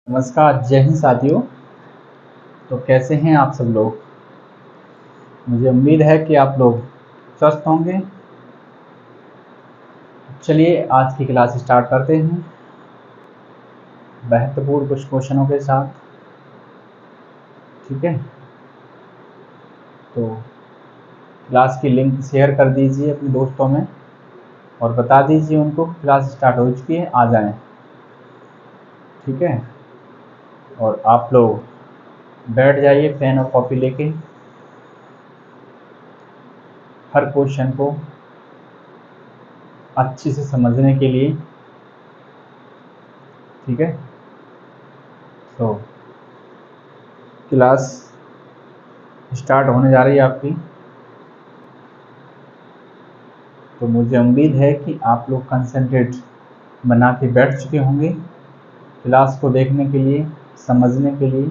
नमस्कार, जय हिंद साथियों। तो कैसे हैं आप सब लोग। मुझे उम्मीद है कि आप लोग स्वस्थ होंगे। चलिए आज की क्लास स्टार्ट करते हैं महत्वपूर्ण कुछ क्वेश्चनों के साथ। ठीक है, तो क्लास की लिंक शेयर कर दीजिए अपने दोस्तों में और बता दीजिए उनको क्लास स्टार्ट हो चुकी है, आ जाएं। ठीक है, और आप लोग बैठ जाइए पेन और कॉपी लेके हर क्वेश्चन को अच्छे से समझने के लिए। ठीक है, तो क्लास स्टार्ट होने जा रही है आपकी। तो मुझे उम्मीद है कि आप लोग कंसंट्रेट बना के बैठ चुके होंगे क्लास को देखने के लिए, समझने के लिए।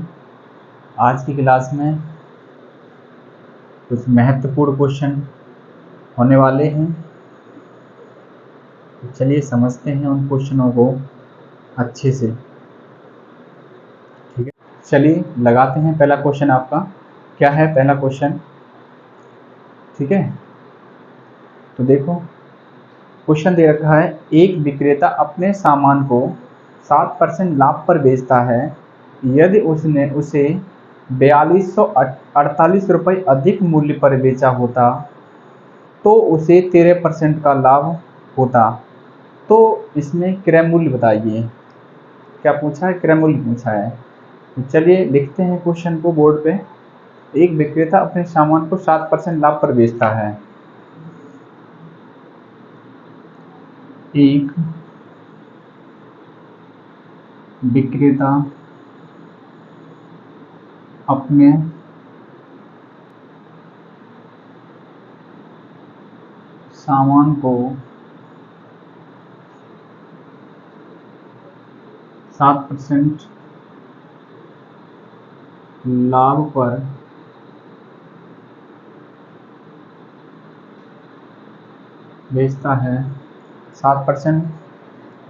आज की क्लास में कुछ महत्वपूर्ण क्वेश्चन होने वाले हैं। तो चलिए समझते हैं उन क्वेश्चनों को अच्छे से। ठीक है, चलिए लगाते हैं पहला क्वेश्चन आपका। क्या है पहला क्वेश्चन? ठीक है, तो देखो क्वेश्चन दे रखा है, एक विक्रेता अपने सामान को 7% लाभ पर बेचता है। यदि उसने उसे 4248 रुपये अधिक मूल्य पर बेचा होता तो उसे 13% का लाभ होता। तो इसमें क्रय मूल्य बताइए। क्या पूछा है? क्रय मूल्य पूछा है। तो चलिए लिखते हैं क्वेश्चन को बोर्ड पे। एक विक्रेता अपने सामान को 7% लाभ पर बेचता है। एक विक्रेता अपने सामान को 7% लाभ पर बेचता है। 7%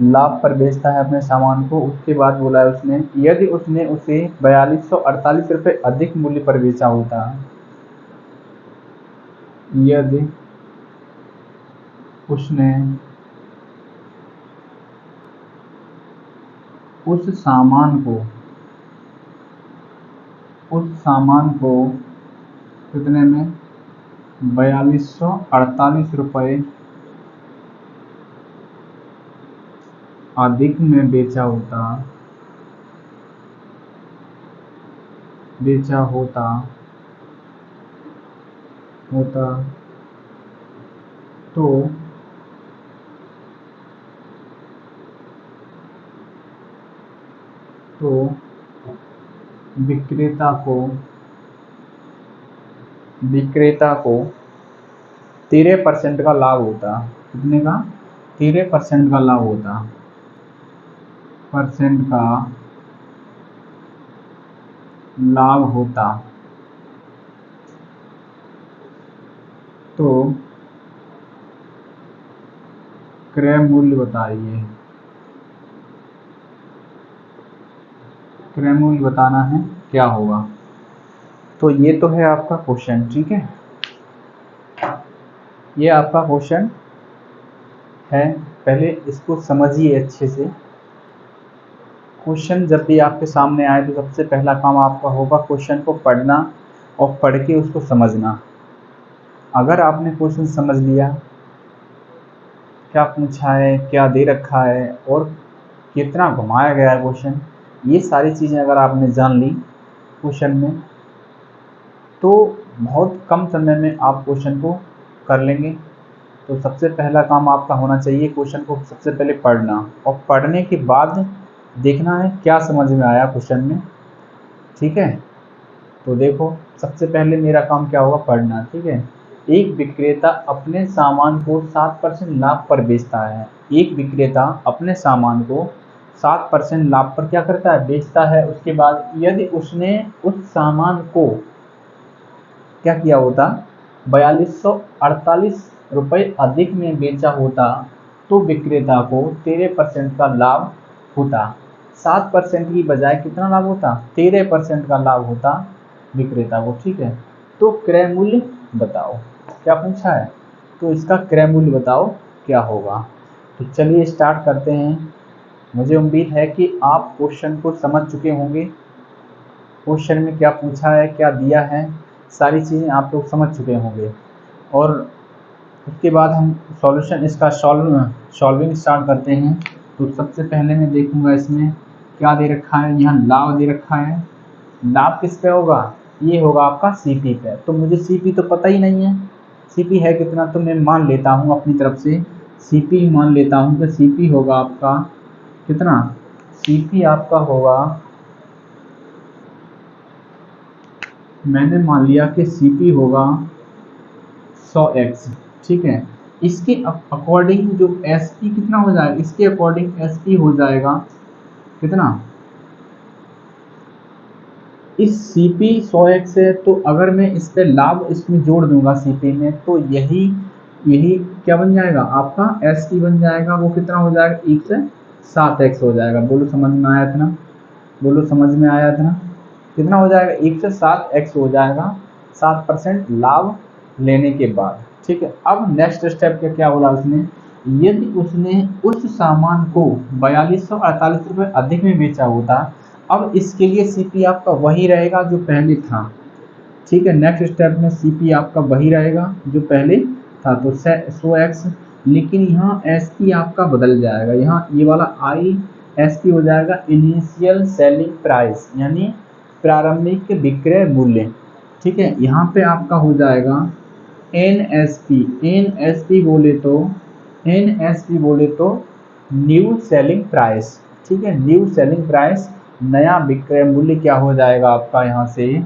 लाभ पर बेचता है अपने सामान को। उसके बाद बोला है उसने, यदि उसने उसे 4248 रुपये अधिक मूल्य पर बेचा होता। यदि उसने उस सामान को कितने में? 4248 रुपये अधिक में बेचा होता तो विक्रेता को 13% का लाभ होता। कितने का? 13% का लाभ होता। परसेंट का लाभ होता। तो क्रय मूल्य बताइए। क्रय मूल्य बताना है, क्या होगा? तो ये तो है आपका क्वेश्चन। ठीक है, ये आपका क्वेश्चन है। पहले इसको समझिए अच्छे से। क्वेश्चन जब भी आपके सामने आए तो सबसे पहला काम आपका होगा क्वेश्चन को पढ़ना और पढ़ के उसको समझना। अगर आपने क्वेश्चन समझ लिया, क्या पूछा है, क्या दे रखा है और कितना घुमाया गया है क्वेश्चन, ये सारी चीज़ें अगर आपने जान ली क्वेश्चन में, तो बहुत कम समय में आप क्वेश्चन को कर लेंगे। तो सबसे पहला काम आपका होना चाहिए क्वेश्चन को सबसे पहले पढ़ना, और पढ़ने के बाद देखना है क्या समझ में आया क्वेश्चन में। ठीक है, तो देखो सबसे पहले मेरा काम क्या होगा? पढ़ना। ठीक है, एक विक्रेता अपने सामान को 7% लाभ पर बेचता है। एक विक्रेता अपने सामान को 7% लाभ पर क्या करता है? बेचता है। उसके बाद यदि उसने उस सामान को क्या किया होता? 4248 रुपये अधिक में बेचा होता तो विक्रेता को 13% का लाभ होता। 7% की बजाय कितना लाभ होता, 13% का लाभ होता विक्रेता को। ठीक है, तो क्रय मूल्य बताओ, क्या पूछा है, तो इसका क्रय मूल्य बताओ क्या होगा। तो चलिए स्टार्ट करते हैं। मुझे उम्मीद है कि आप क्वेश्चन को समझ चुके होंगे, क्वेश्चन में क्या पूछा है, क्या दिया है, सारी चीज़ें आप लोग समझ चुके होंगे। और उसके बाद हम सॉल्यूशन इसका सॉल्विंग स्टार्ट करते हैं। तो सबसे पहले मैं देखूंगा इसमें क्या दे रखा है, यहाँ लाभ दे रखा है। लाभ किस पे होगा, ये होगा आपका सीपी पे। तो मुझे सीपी तो पता ही नहीं है, सीपी है कितना, तो मैं मान लेता हूँ अपनी तरफ से सीपी मान लेता हूँ। तो सीपी होगा आपका कितना, सीपी आपका होगा, मैंने मान लिया कि सीपी होगा 100x। ठीक है, इसके अकॉर्डिंग जो एसपी कितना हो जाएगा, इसके अकॉर्डिंग एसपी हो जाएगा कितना, इस सीपी 100x है। तो अगर मैं इस पे लाभ इसमें जोड़ दूंगा सीपी में, तो यही यही क्या बन जाएगा आपका एसपी बन जाएगा। वो कितना हो जाएगा, 1 से 7x हो जाएगा। बोलो समझ में आया था ना, बोलो समझ में आया था ना, कितना हो जाएगा, 1 से 7x हो जाएगा 7% लाभ लेने के बाद। ठीक है, अब नेक्स्ट स्टेप क्या बोला उसने, यदि उसने उस सामान को 4248 रुपये अधिक में बेचा होता, अब इसके लिए सीपी आपका वही रहेगा जो पहले था। ठीक है, नेक्स्ट स्टेप में सीपी आपका वही रहेगा जो पहले था, तो 100x, लेकिन यहाँ एसपी आपका बदल जाएगा। यहाँ ये वाला आई एसपी हो जाएगा इनिशियल सेलिंग प्राइस, यानी प्रारंभिक विक्रय मूल्य। ठीक है, यहाँ पे आपका हो जाएगा एनएसपी। एनएसपी बोले तो न्यू सेलिंग प्राइस। ठीक है, न्यू सेलिंग प्राइस, नया विक्रय मूल्य क्या हो जाएगा आपका, यहाँ से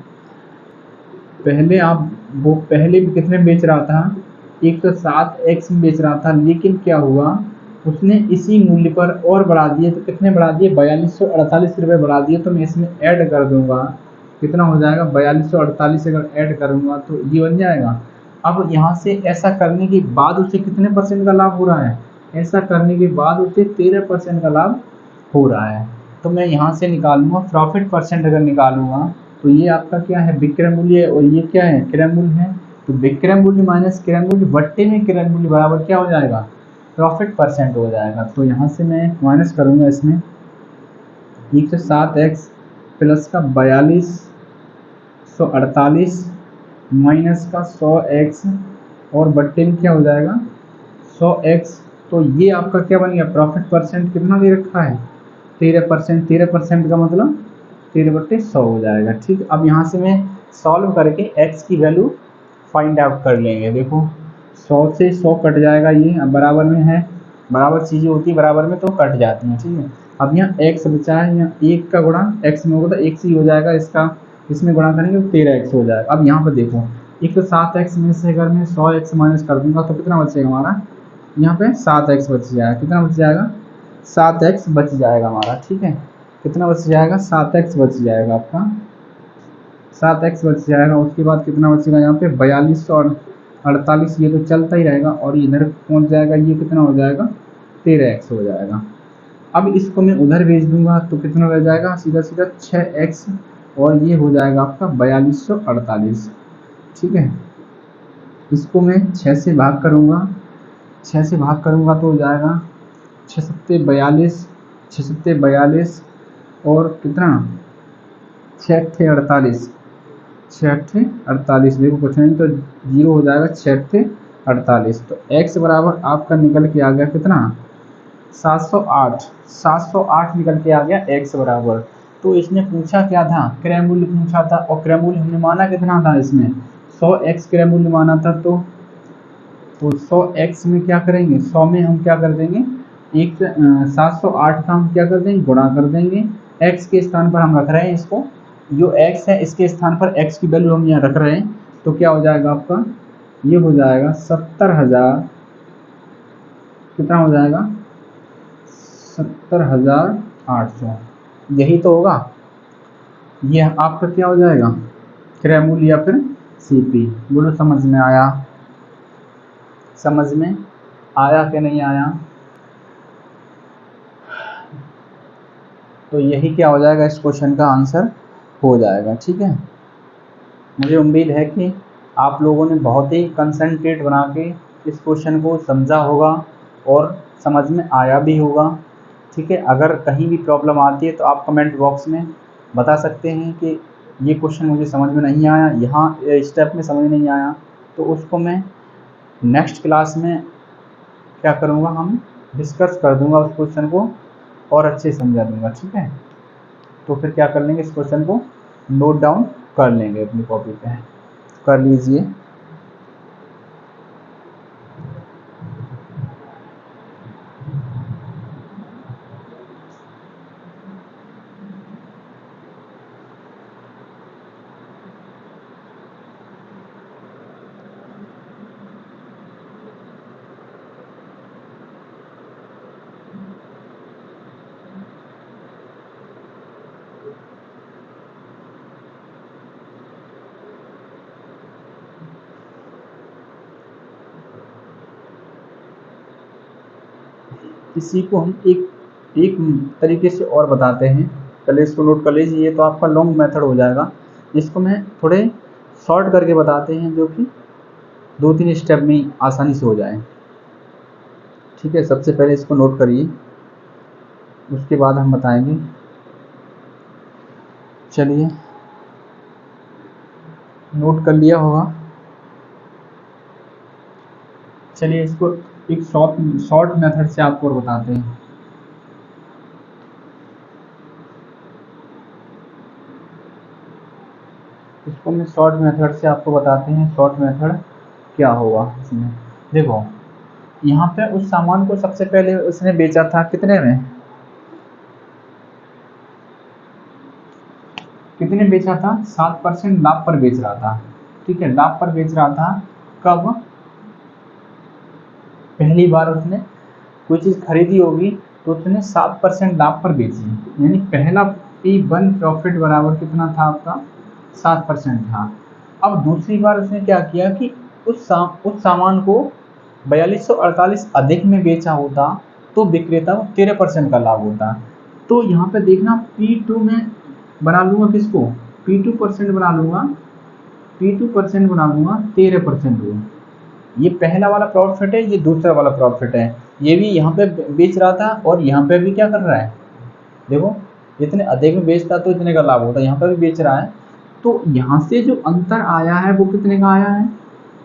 पहले आप वो पहले भी कितने बेच रहा था, 107x में बेच रहा था, लेकिन क्या हुआ उसने इसी मूल्य पर और बढ़ा दिए। तो कितने बढ़ा दिए, 4248 रुपये बढ़ा दिए। तो मैं इसमें ऐड कर दूंगा, कितना हो जाएगा 4248, अगर ऐड करूंगा तो ये बन जाएगा। अब यहाँ से ऐसा करने के बाद उसे कितने परसेंट का लाभ हो रहा है, ऐसा करने के बाद उसे 13% का लाभ हो रहा है। तो मैं यहाँ से निकालूंगा प्रॉफिट परसेंट, अगर निकालूंगा तो ये आपका क्या है, विक्रय मूल्य, और ये क्या है, क्रय मूल्य है। तो विक्रय मूल्य माइनस क्रय मूल्य बट्टे में क्रय मूल्य बराबर क्या हो जाएगा, प्रॉफिट परसेंट हो जाएगा। तो यहाँ से मैं माइनस करूँगा इसमें 107x प्लस का 4248 माइनस का 100x और बट्टे में क्या हो जाएगा 100x। तो ये आपका क्या बन गया, प्रॉफिट परसेंट कितना दे रखा है, 13%। 13% का मतलब 13/100 हो जाएगा। ठीक, अब यहाँ से मैं सॉल्व करके x की वैल्यू फाइंड आउट कर लेंगे। देखो 100 से 100 कट जाएगा, ये अब बराबर में है, बराबर चीज़ें होती है बराबर में तो कट जाती हैं। ठीक है, अब यहाँ x बचा है, यहाँ 1 का गुणा x में होगा तो x ही हो जाएगा, इसका इसमें गुणा करेंगे तो 13x हो जाएगा। अब यहाँ पर देखो 107x में से अगर मैं 100x माइनस कर दूंगा तो कितना बचेगा हमारा, यहाँ पे 7x बच जाएगा। कितना बच जाएगा, 7x बच जाएगा हमारा। ठीक है, कितना बच जाएगा, 7x बच जाएगा आपका, 7x बच जाएगा। उसके बाद कितना बचेगा यहाँ पे 4248, ये तो चलता ही रहेगा और इधर पहुँच जाएगा, ये कितना हो जाएगा 13x हो जाएगा। अब इसको मैं उधर भेज दूंगा तो कितना रह जाएगा, सीधा सीधा 6x, और ये हो जाएगा आपका 4248। ठीक है, इसको मैं 6 से भाग करूँगा, 6 से भाग करूँगा तो हो जाएगा 6 सत्ते 42, 6 सत्ते 42 और कितना 6 अट्ठे 48, 6 अट्ठे 48, देखो कुछ नहीं तो जीरो हो जाएगा, 6 अट्ठे 48। तो x बराबर आपका निकल के आ गया कितना 708, 708 निकल के आ गया x बराबर। तो इसने पूछा क्या था, क्रय मूल्य पूछा था, और क्रय मूल्य हमने माना कितना था, इसमें 100x क्रय मूल्य माना था। तो 100x में क्या करेंगे, 100 में हम क्या कर देंगे, 708 का हम क्या कर देंगे, गुणा कर देंगे। x के स्थान पर हम रख रहे हैं इसको, जो x है इसके स्थान पर x की वैल्यू हम यहाँ रख रहे हैं। तो क्या हो जाएगा आपका, ये हो जाएगा 70,000, कितना हो जाएगा 70,800, यही तो होगा। ये आपका क्या हो जाएगा, क्रय मूल्य या फिर सीपी। बोलो समझ में आया, समझ में आया कि नहीं आया। तो यही क्या हो जाएगा, इस क्वेश्चन का आंसर हो जाएगा। ठीक है, मुझे उम्मीद है कि आप लोगों ने बहुत ही कंसंट्रेट बना के इस क्वेश्चन को समझा होगा और समझ में आया भी होगा। ठीक है, अगर कहीं भी प्रॉब्लम आती है तो आप कमेंट बॉक्स में बता सकते हैं कि ये क्वेश्चन मुझे समझ में नहीं आया, यहाँ स्टेप में समझ नहीं आया, तो उसको मैं नेक्स्ट क्लास में क्या करूँगा, हम डिस्कस कर दूँगा उस क्वेश्चन को और अच्छे से समझा दूँगा। ठीक है, तो फिर क्या कर लेंगे, इस क्वेश्चन को नोट डाउन कर लेंगे अपनी कॉपी पे, कर लीजिए। इसी को हम एक एक तरीके से और बताते हैं, पहले इसको नोट कर लीजिए। ये तो आपका लॉन्ग मेथड हो जाएगा, इसको मैं थोड़े शॉर्ट करके बताते हैं जो कि 2-3 स्टेप में आसानी से हो जाए। ठीक है, सबसे पहले इसको नोट करिए, उसके बाद हम बताएंगे। चलिए, नोट कर लिया होगा। चलिए, इसको एक शॉर्ट मेथड से आपको और बताते हैं। इसको मैं शॉर्ट मेथड से आपको बताते हैं, शॉर्ट मेथड क्या होगा इसमें। देखो, यहाँ पे उस सामान को सबसे पहले उसने बेचा था कितने में, कितने बेचा था, 7% लाभ पर बेच रहा था। ठीक है, लाभ पर बेच रहा था। कब, पहली बार उसने कोई चीज़ खरीदी होगी तो उसने 7% लाभ पर बेची, यानी पहला P1 प्रॉफिट बराबर कितना था आपका, 7% था। अब दूसरी बार उसने क्या किया कि उस सामान को 4248 अधिक में बेचा होता तो विक्रेता को 13% का लाभ होता। तो यहाँ पे देखना, P2 में बना लूंगा किसको, P2% बना लूंगा, P2% बना लूंगा 13% को। ये पहला वाला प्रॉफिट है, ये दूसरा वाला प्रॉफिट है। ये भी यहाँ पे बेच रहा था और यहाँ पे भी क्या कर रहा है, देखो, इतने अधिक में बेचता तो इतने का लाभ होता, यहाँ पे भी बेच रहा है। तो यहाँ से जो अंतर आया है वो कितने का आया है,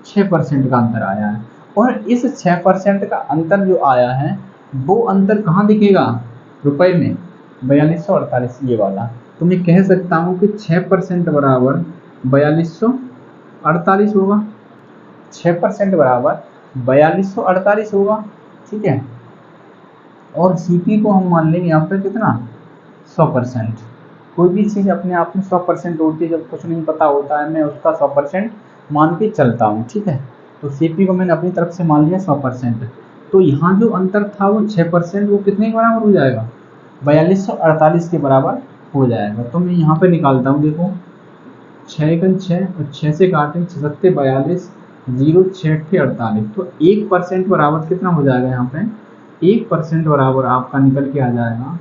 6% का अंतर आया है। और इस 6% का अंतर जो आया है वो अंतर कहाँ दिखेगा, रुपए में, 4248, ये वाला। तो मैं कह सकता हूँ कि 6% बराबर 4248 होगा, 6% बराबर 4248 होगा। ठीक है, और सीपी को हम मान लेंगे यहाँ पर कितना, 100%। कोई भी चीज़ अपने आप में 100% होती है, जब कुछ नहीं पता होता है मैं उसका 100% मान के चलता हूँ। ठीक है, तो सीपी को मैंने अपनी तरफ से मान लिया 100%। तो यहाँ जो अंतर था वो 6%, वो कितने के बराबर हो जाएगा, 4248 के बराबर हो जाएगा। तो मैं यहाँ पे निकालता हूँ, देखो, 6×6 और 6 से काटें, 6×7 42, 0×6=48। तो 1% बराबर कितना हो जाएगा, यहाँ पे 1% बराबर आपका निकल के आ जाएगा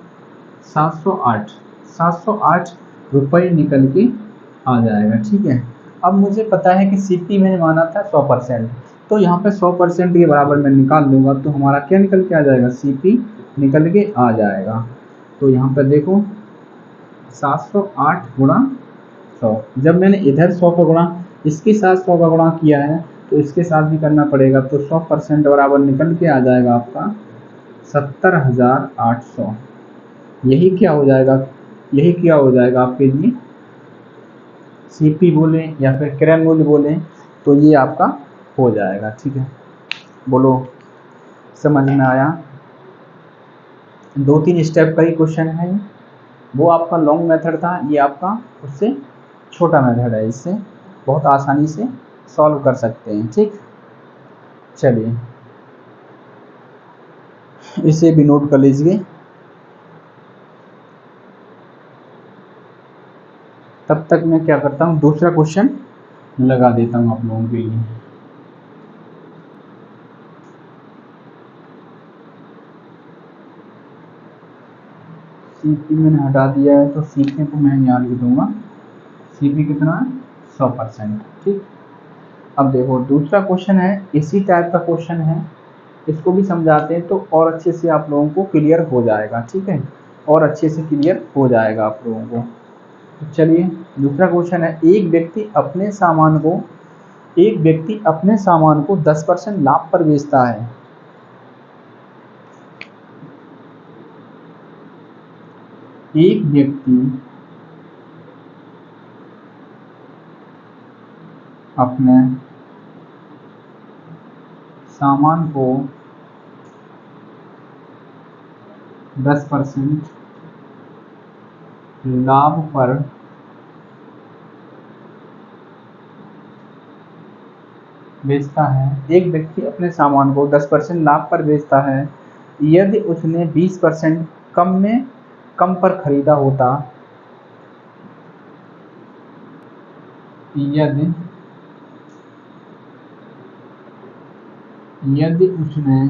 708, 708 रुपये निकल के आ जाएगा। ठीक है, अब मुझे पता है कि सीपी मैंने माना था 100%, तो यहाँ पे 100% के बराबर मैं निकाल लूँगा तो हमारा क्या निकल के आ जाएगा, सीपी निकल के आ जाएगा। तो यहाँ पे देखो, 708 गुणा 100, जब मैंने इधर 100 का गुणा इसके साथ 100 का गुणा किया है तो इसके साथ भी करना पड़ेगा, तो 100% बराबर निकल के आ जाएगा आपका 70,800। यही क्या हो जाएगा, यही क्या हो जाएगा आपके लिए, सीपी बोले या फिर क्रय मूल्य बोले, तो ये आपका हो जाएगा। ठीक है, बोलो, समझ में आया। 2-3 स्टेप का ही क्वेश्चन है, वो आपका लॉन्ग मेथड था, ये आपका उससे छोटा मेथड है, इससे बहुत आसानी से सॉल्व कर सकते हैं। ठीक, चलिए इसे भी नोट कर लीजिए। तब तक मैं क्या करता हूँ, दूसरा क्वेश्चन लगा देता हूँ आप लोगों के लिए। CP मैंने हटा दिया है, तो CP को मैं यहाँ लिख दूंगा, CP कितना है 100%। ठीक, अब देखो दूसरा क्वेश्चन है, इसी टाइप का क्वेश्चन है, इसको भी समझाते हैं तो और अच्छे से आप लोगों को क्लियर हो जाएगा। ठीक है, और अच्छे से क्लियर हो जाएगा आप लोगों को। तो चलिए दूसरा क्वेश्चन है, एक व्यक्ति अपने सामान को 10% लाभ पर बेचता है। एक व्यक्ति अपने सामान को 10% लाभ पर बेचता है। एक व्यक्ति अपने सामान को 10% लाभ पर बेचता है। यदि उसने 20% कम पर खरीदा होता, यदि उसने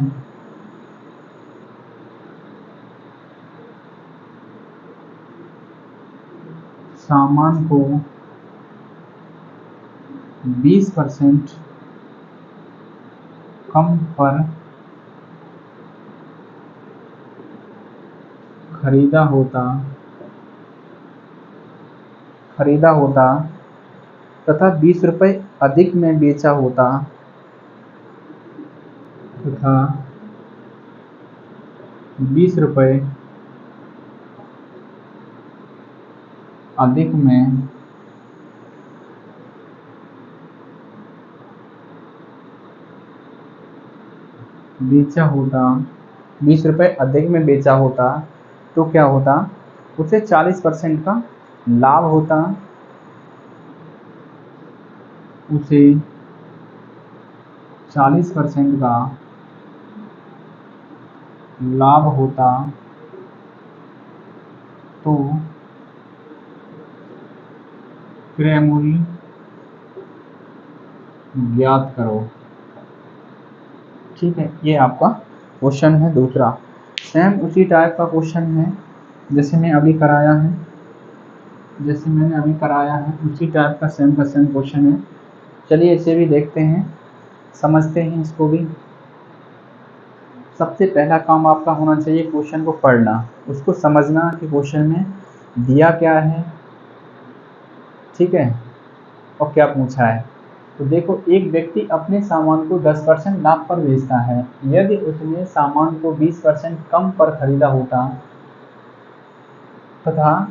सामान को 20% कम पर खरीदा होता तथा 20 रुपये अधिक में बेचा होता, तथा 20 रुपये अधिक में बेचा होता, 20 रुपये अधिक में बेचा होता, तो क्या होता, उसे 40% का लाभ होता, उसे 40% का लाभ होता। तो क्रय मूल्य ज्ञात करो। ठीक है, ये आपका क्वेश्चन है दूसरा। सेम उसी टाइप का क्वेश्चन है जैसे मैंने अभी कराया है, उसी टाइप का सेम क्वेश्चन है। चलिए इसे भी देखते हैं, समझते हैं इसको भी। सबसे पहला काम आपका होना चाहिए क्वेश्चन को पढ़ना, उसको समझना कि क्वेश्चन में दिया क्या है, ठीक है, और क्या पूछा है। तो देखो, एक व्यक्ति अपने सामान को 10% लाभ पर बेचता है। यदि उसने सामान को 20% कम पर खरीदा होता तथा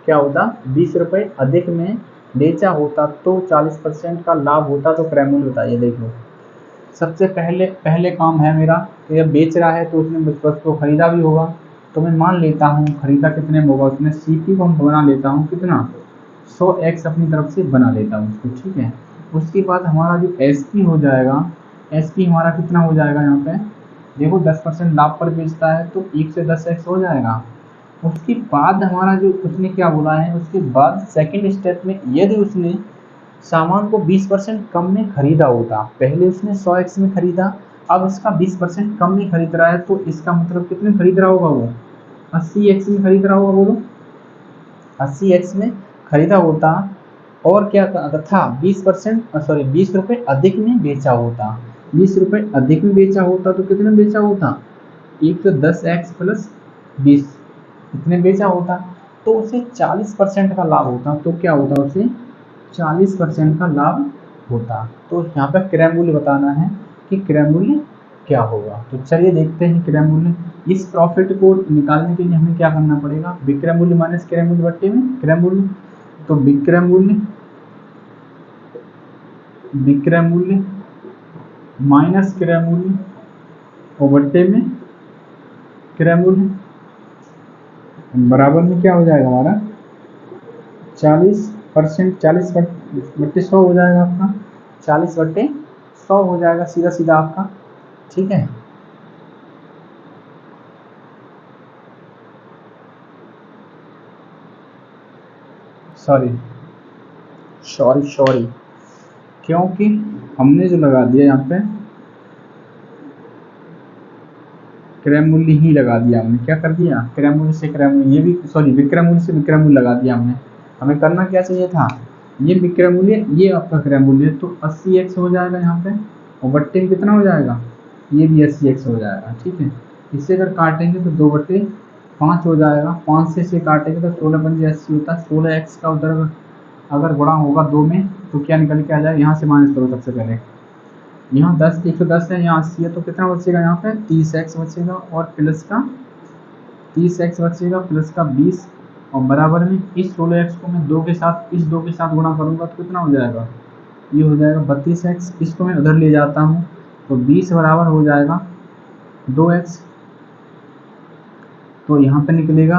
क्या होता, 20 रुपये अधिक में बेचा होता, तो 40% का लाभ होता। तो क्रय मूल्य बताइए। देखो, सबसे पहले काम है मेरा, तो जब बेच रहा है तो उसने वस्तु को खरीदा भी होगा, तो मैं मान लेता हूँ खरीदा कितने में होगा, उसमें CP को हम बना लेता हूँ कितना, 100x अपनी तरफ से बना लेता हूँ उसको। ठीक है, उसके बाद हमारा जो SP हो जाएगा, SP हमारा कितना हो जाएगा, यहाँ पे देखो 10% लाभ पर बेचता है तो 1 से 10x हो जाएगा। उसके बाद हमारा जो उसने क्या बोला है, उसके बाद सेकंड स्टेप में यदि उसने सामान को 20% कम में खरीदा होता, पहले उसने 100x में खरीदा, अब इसका 20% कम में खरीद रहा है, तो इसका मतलब कितने खरीद रहा होगा, वो 80x में खरीद रहा होगा। बोलो, 80x में खरीदा होता, और क्या था, 20 रुपये अधिक में बेचा होता। 20 रुपये अधिक में बेचा होता तो कितने में बेचा होता, 110x प्लस 20 इतने बेचा होता, तो उसे 40% का लाभ होता। तो क्या होता, उसे 40% का लाभ होता। तो यहाँ पर क्रय मूल्य बताना है कि क्रय मूल्य क्या होगा। तो चलिए देखते हैं क्रय मूल्य। इस प्रॉफिट को निकालने के लिए हमें क्या करना पड़ेगा, विक्रय मूल्य माइनस क्रय मूल्य बट्टे में क्रय मूल्य। तो विक्रय मूल्य माइनस क्रय मूल्य और बट्टे में क्रय मूल्य बराबर में क्या हो जाएगा हमारा, 40%, 40 बट्टे 100 हो जाएगा आपका, 40 बट्टे 100 हो जाएगा सीधा सीधा आपका। ठीक है, सॉरी, क्योंकि हमने जो लगा दिया यहाँ पे क्रय मूल्य ही लगा दिया हमने। क्या कर दिया? क्रय मूल्य से क्रय मूल्य, ये भी सॉरी विक्रय मूल्य से विक्रय मूल्य लगा दिया हमने। हमें करना क्या चाहिए था? ये विक्रय मूल्य, ये आपका क्रय मूल्य, तो 80x हो जाएगा यहाँ पे, और बट्टे में कितना हो जाएगा? ये भी 80x हो जाएगा। ठीक है, इससे अगर काटेंगे तो 2/5 हो जाएगा। 5 से इसे काटेंगे तो 16 पंजे 80 होता है। 16x का उधर अगर गुणा होगा 2 में तो क्या निकल के आ जाएगा? यहाँ से माइनस करो सबसे पहले। यहाँ 110 है, यहाँ 80 है, तो कितना बचेगा? यहाँ पे 30x बचेगा, और प्लस का 30x बचेगा, प्लस का 20, और बराबर में इस 16x को मैं 2 के साथ, इस 2 के साथ गुणा करूँगा तो कितना हो जाएगा? ये हो जाएगा 32x। इसको मैं उधर ले जाता हूँ तो 20 बराबर हो जाएगा 2x। तो यहाँ पे निकलेगा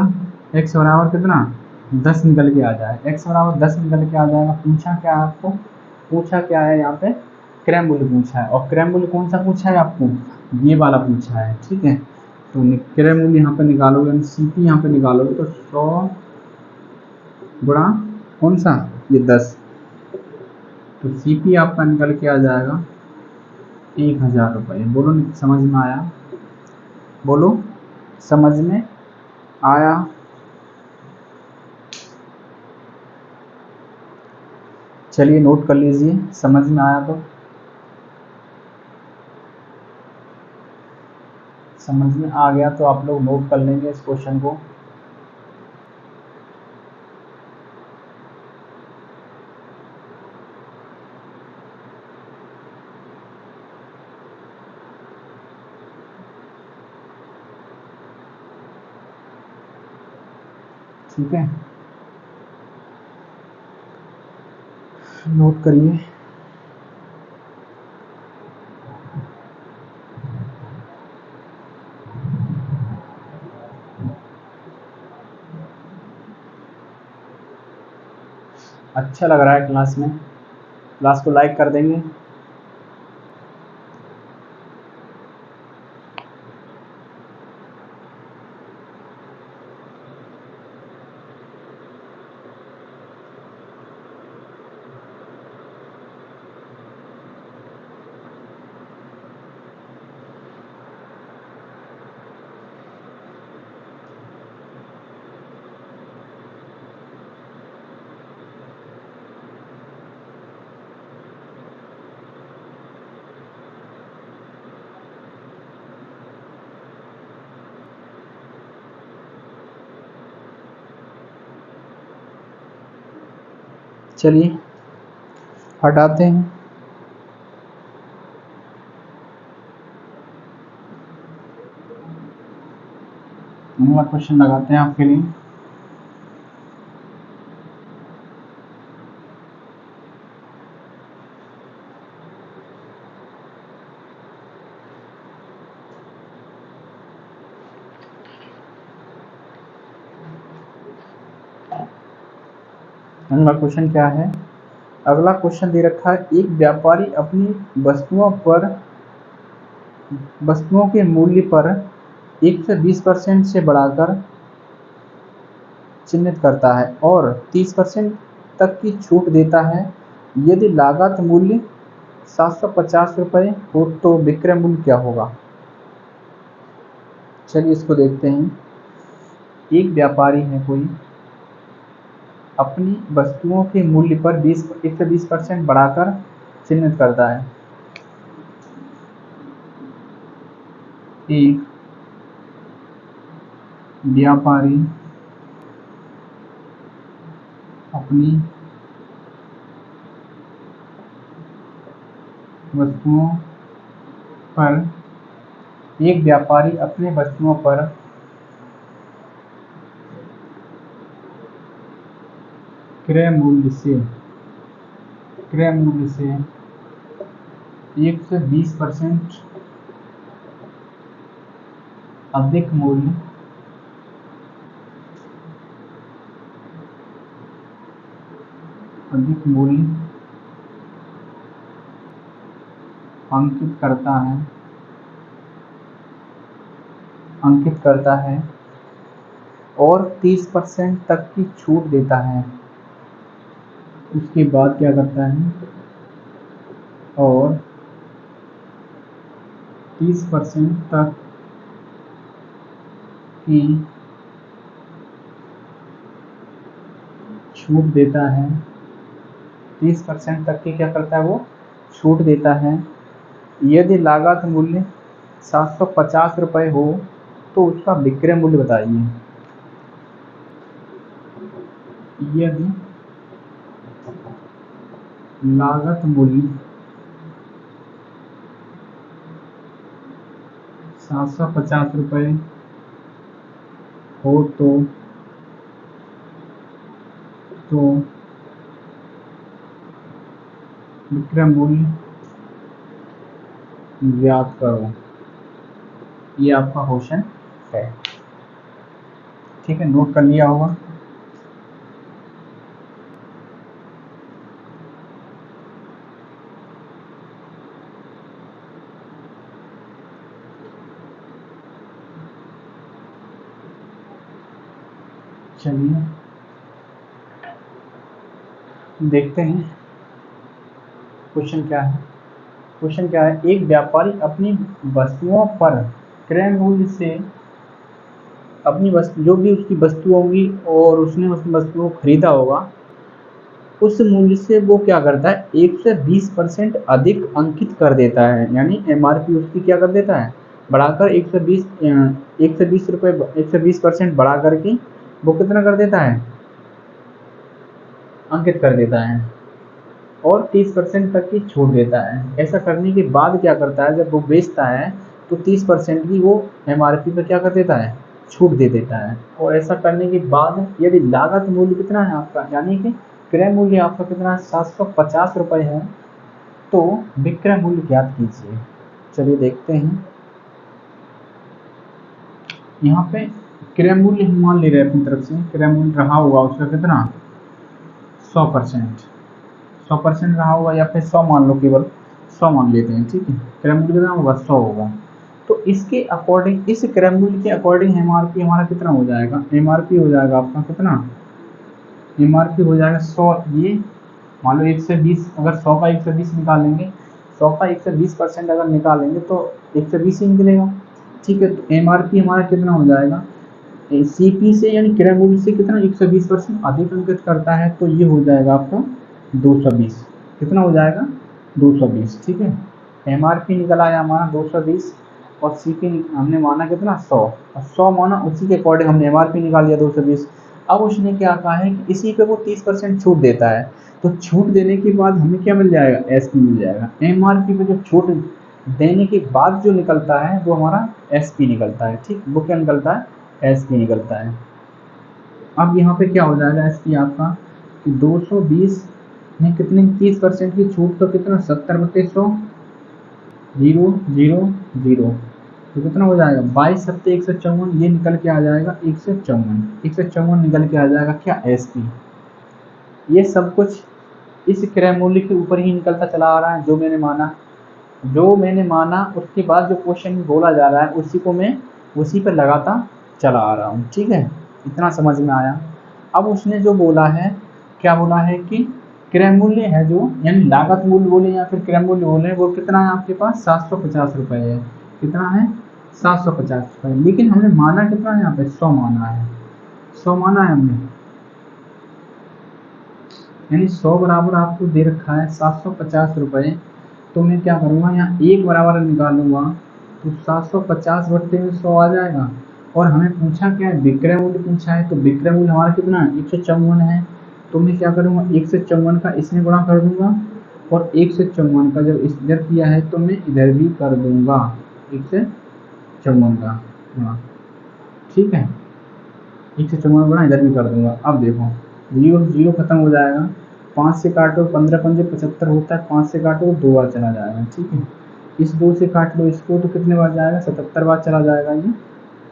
x बराबर कितना? 10 निकल के आ जाएगा। x बराबर 10 निकल के आ जाएगा। पूछा क्या है आपको? पूछा क्या है यहाँ पे? क्रय मूल्य पूछा है, और क्रय मूल्य कौन सा पूछा है आपको? ये वाला पूछा है। ठीक है, तो क्रय मूल्य यहाँ पे निकालोगे, यानी CP यहाँ पे निकालोगे तो 100 गुणा कौन सा? ये 10, तो CP आपका निकल के आ जाएगा 1000 रुपये। बोलो समझ में आया? बोलो समझ में आया? चलिए नोट कर लीजिए, समझ में आया तो। समझ में आ गया तो आप लोग नोट कर लेंगे इस क्वेश्चन को। ठीक है, नोट करिए। अच्छा लग रहा है क्लास में? क्लास को लाइक कर देंगे। चलिए हटाते हैं। अगला क्वेश्चन लगाते हैं आपके लिए। अगला क्वेश्चन क्या है? अगला क्वेश्चन दे रखा है, एक व्यापारी अपनी वस्तुओं के मूल्य पर 1 से 20% से बढ़ाकर चिन्हित करता है और 30% तक की छूट देता है। यदि लागत मूल्य 750 रुपये हो तो विक्रय मूल्य क्या होगा? चलिए इसको देखते हैं। एक व्यापारी है कोई, अपनी वस्तुओं के मूल्य पर 1 से 20% बढ़ाकर चिन्हित करता है। एक व्यापारी अपनी वस्तुओं पर एक व्यापारी अपने वस्तुओं पर क्रय मूल्य से 1 से 20% अधिक मूल्य अंकित करता है और 30% तक की छूट देता है। उसके बाद क्या करता है? और 30% तक की छूट देता है, 30% तक की क्या करता है वो छूट देता है। यदि लागत मूल्य 750 रुपये हो तो उसका विक्रय मूल्य बताइए। यदि लागत मूल्य 750 रुपये हो तो विक्रय मूल्य ज्ञात करो। ये आपका क्वेश्चन है, ठीक है, नोट कर लिया होगा। चलिए देखते हैं क्वेश्चन क्या है। क्वेश्चन क्या है, एक व्यापारी अपनी वस्तुओं पर क्रय मूल्य से अपनी वस्तु जो भी उसकी वस्तु होगी और उसने उस वस्तु को खरीदा होगा उस मूल्य से वो क्या करता है 120% अधिक अंकित कर देता है। यानी एमआरपी उसकी क्या कर देता है बढ़ाकर 120 रुपये 120% बढ़ा करके वो कितना कर देता है अंकित कर देता है और 30% तक की छूट देता है। ऐसा करने के बाद क्या करता है जब वो बेचता है तो 30% की वो एमआरपी पर क्या कर देता है छूट दे देता है। और ऐसा करने के बाद यदि लागत मूल्य कितना है आपका यानी कि क्रय मूल्य आपका कितना है 750 रुपये है तो विक्रय मूल्य ज्ञात कीजिए। चलिए देखते हैं, यहाँ पे क्रय मूल्य हम मान ले रहे हैं अपनी तरफ से, क्रय मूल्य रहा होगा उसका कितना 100% रहा होगा या फिर 100 मान लो, केवल 100 मान लेते हैं, ठीक है। क्रय मूल्य कितना होगा 100 होगा तो इसके अकॉर्डिंग इस क्रय मूल्य के अकॉर्डिंग एमआरपी हमारा कितना हो जाएगा, एमआरपी हो जाएगा आपका कितना, एमआरपी हो जाएगा 100। ये मान लो 120, अगर 100 का 120 निकालेंगे, 100 का 120% अगर निकालेंगे तो 120 ही निकलेगा, ठीक है। तो एमआरपी हमारा कितना हो जाएगा सीपी से यानी क्रय मूल्य से कितना 120% अधिक अंकित करता है तो ये हो जाएगा आपका 220। कितना हो जाएगा 220, ठीक है। एमआरपी निकल आया हमारा 220 और सीपी हमने माना कितना 100 और 100 माना, उसी के अकॉर्डिंग हमने एमआरपी निकाल लिया 220। अब उसने क्या कहा है कि इसी पे वो 30% छूट देता है तो छूट देने के बाद हमें क्या मिल जाएगा एसपी मिल जाएगा। एमआरपी पे जो छूट देने के बाद जो निकलता है वो हमारा एसपी निकलता है, ठीक। वो क्या निकलता है एसपी निकलता है। अब यहाँ पे क्या हो जाएगा एसपी आपका कि 220 में कितनी 30% की छूट तो कितना 70/100 0 0 0 तो कितना हो जाएगा 22 सत्ते 154, ये निकल के आ जाएगा 154 निकल के आ जाएगा क्या एसपी। ये सब कुछ इस क्रय मूल्य के ऊपर ही निकलता चला आ रहा है जो मैंने माना उसके बाद जो क्वेश्चन बोला जा रहा है उसी को मैं उसी पर लगाता चला आ रहा हूँ, ठीक है। इतना समझ में आया। अब उसने जो बोला है क्या बोला है कि क्रय मूल्य है जो यानी लागत मूल्य बोले या फिर क्रय मूल्य बोले वो कितना है आपके पास 750 रुपये है। कितना है 750 रुपये, लेकिन हमने माना कितना है यहाँ पे 100 माना है, 100 माना है हमने, यानी 100 बराबर आपको दे रखा है 750 रुपये। तो मैं क्या करूँगा यहाँ एक बराबर निकालूंगा तो 750/100 आ जाएगा। और हमें पूछा क्या है विक्रय मूल्य पूछा है तो विक्रय मूल्य हमारा कितना है 154 है। तो मैं क्या करूँगा 154 का इसमें गुणा कर दूंगा और 154 का जब इधर किया है तो मैं इधर भी कर दूंगा 154 का गुणा, ठीक है। 154 गुणा इधर भी कर दूंगा। अब देखो 0 खत्म हो जाएगा, 5 से काटो 15 पंजे 75 होता है, 5 से काटो 2 बार चला जाएगा, ठीक है। इस 2 से काट लो इसको तो कितने बार जाएगा 77 बार चला जाएगा। ये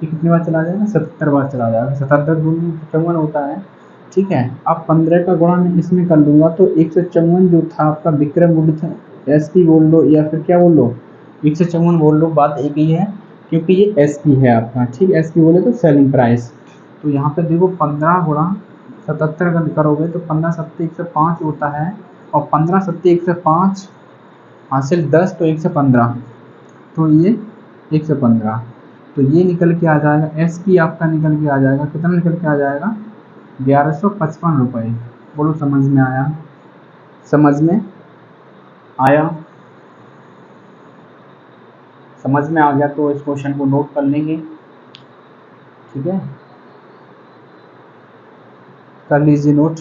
कितने बार चला जाएगा 77 बार चला जाएगा, 77 दूनी 55 होता है, ठीक है। अब 15 का गुणा मैं इसमें कर लूँगा तो 154 जो था आपका विक्रय मूल्य था, एसपी बोल लो या फिर क्या बोल लो 154 बोल लो, बात एक ही है क्योंकि ये एसपी है आपका, ठीक। एसपी बोले तो सेलिंग प्राइस। तो यहाँ पे देखो 15 गुणा 77 का करोगे तो 15 सत्ते 105 होता है और 15 सत्ते 105 हासिल 10 तो 115, तो ये 115 तो ये निकल के आ जाएगा, एस पी आपका निकल के आ जाएगा, कितना निकल के आ जाएगा, 1155 रुपये। बोलो समझ में आया? समझ में आया? समझ में आ गया तो इस क्वेश्चन को नोट कर लेंगे, ठीक है, कर लीजिए नोट।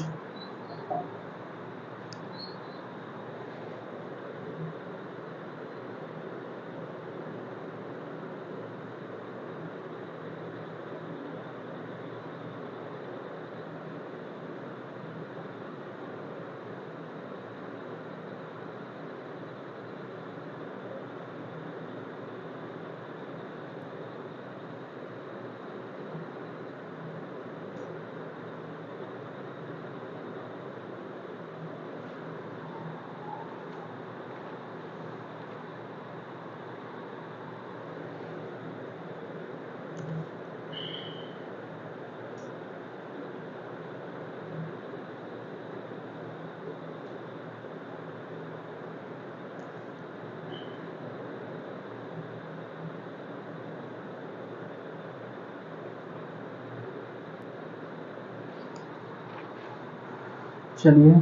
चलिए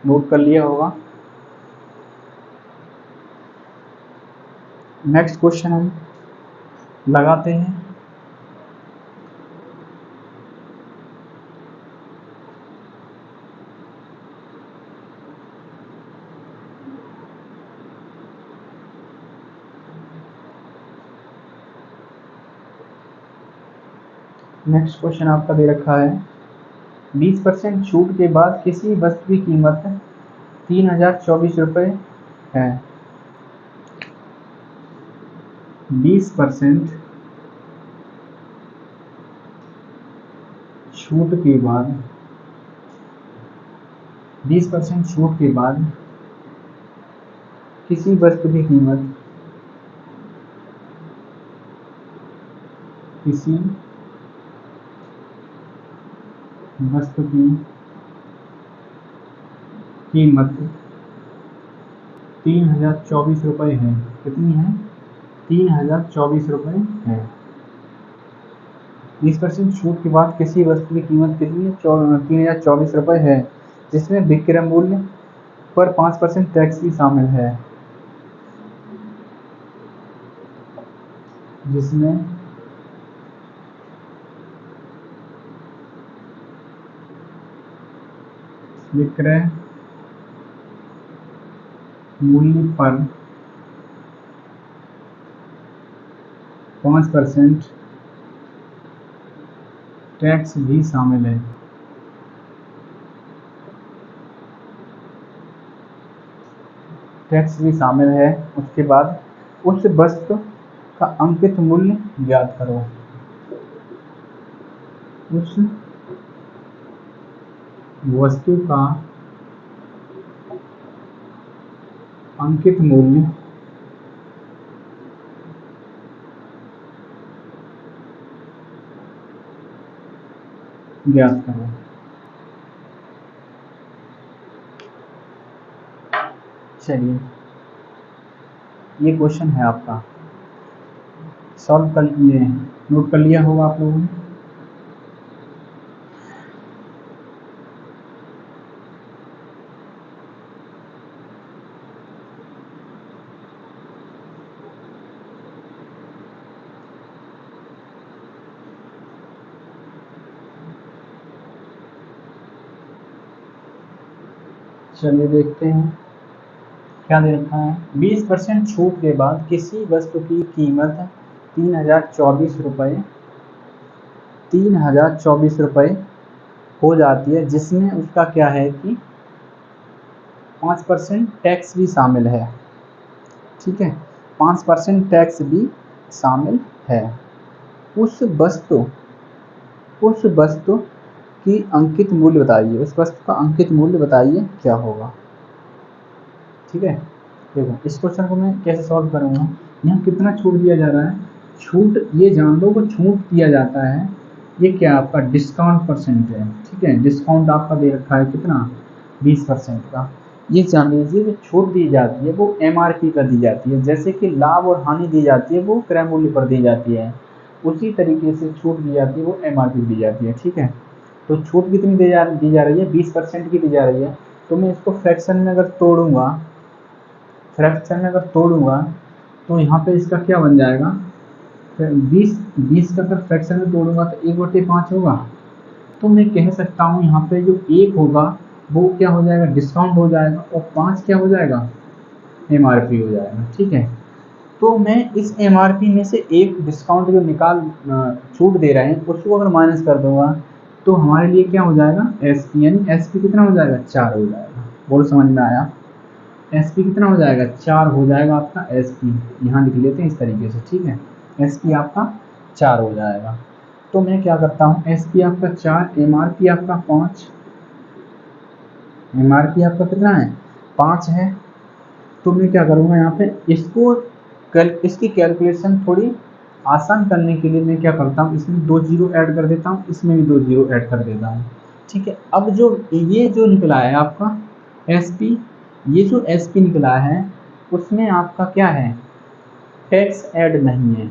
नोट कर लिया होगा। नेक्स्ट क्वेश्चन हम लगाते हैं। नेक्स्ट क्वेश्चन आपका दे रखा है, 20% छूट के बाद किसी वस्तु की कीमत 3024 रुपये है। 20% छूट के बाद, 20% छूट के बाद किसी वस्तु की कीमत, किसी वस्तु की कीमत 3024 रुपये है। कितनी है? 3024 रुपये है। 20% छूट के बाद किसी वस्तु की कीमत कितनी है? 3024 रुपये है, जिसमें विक्रय मूल्य पर 5% टैक्स भी शामिल है। जिसमें विक्रय मूल्य पर 5% टैक्स भी शामिल है। टैक्स भी शामिल है। उसके बाद उस वस्तु का अंकित मूल्य ज्ञात करो। उस वस्तु का अंकित मूल्य ज्ञात करो। चलिए ये क्वेश्चन है आपका, सॉल्व कर लिए हैं, नोट कर लिया होगा आप लोगों ने। चलिए देखते हैं क्या दे रखा है। 20% छूट के बाद किसी वस्तु की कीमत 3024 रुपये, 3024 रुपये हो जाती है, जिसमें उसका क्या है कि 5% टैक्स भी शामिल है। ठीक है, 5% टैक्स भी शामिल है। उस वस्तु की अंकित मूल्य बताइए। उस वस्तु का अंकित मूल्य बताइए क्या होगा। ठीक है, देखो इस क्वेश्चन को मैं कैसे सॉल्व करूँगा। यहाँ कितना छूट दिया जा रहा है? छूट, ये जान लो को छूट दिया जाता है, ये क्या आपका डिस्काउंट परसेंट है। ठीक है, डिस्काउंट आपका दे रखा है कितना? 20% का। ये जान लीजिए जो छूट दी जाती है वो एमआरपी पर दी जाती है, जैसे कि लाभ और हानि दी जाती है वो क्रय मूल्य पर दी जाती है, उसी तरीके से छूट दी जाती है वो एमआरपी दी जाती है। ठीक है, तो छूट कितनी दी जा रही है, 20% की दी जा रही है। तो मैं इसको फ्रैक्शन में अगर तोड़ूंगा, तो यहाँ पे इसका क्या बन जाएगा, 20 का अगर फ्रैक्शन में तोड़ूंगा तो 1/5 होगा। तो मैं कह सकता हूँ यहाँ पे जो 1 होगा वो क्या हो जाएगा, डिस्काउंट हो जाएगा, और 5 क्या हो जाएगा, एमआरपी हो जाएगा। ठीक है, तो मैं इस एमआरपी में से एक डिस्काउंट जो छूट दे रहे हैं उसको अगर माइनस कर दूंगा तो हमारे लिए क्या हो जाएगा, एसपी, यानी एसपी कितना हो जाएगा, 4 हो जाएगा। बोलो समझ में आया, एसपी कितना हो जाएगा, 4 हो जाएगा आपका एसपी, यहाँ लिख लेते हैं इस तरीके से। ठीक है, एसपी आपका 4 हो जाएगा। तो मैं क्या करता हूँ, एसपी आपका 4, एमआरपी आपका 5, एमआरपी आपका कितना है, 5 है। तो मैं क्या करूँगा यहाँ पे इसकी कैलकुलेशन थोड़ी आसान करने के लिए मैं क्या करता हूँ, इसमें 2 जीरो ऐड कर देता हूँ, इसमें भी 2 जीरो ऐड कर देता हूँ। ठीक है, अब ये जो निकला है आपका एसपी, ये जो एसपी निकला है उसमें आपका क्या है, टैक्स ऐड नहीं है।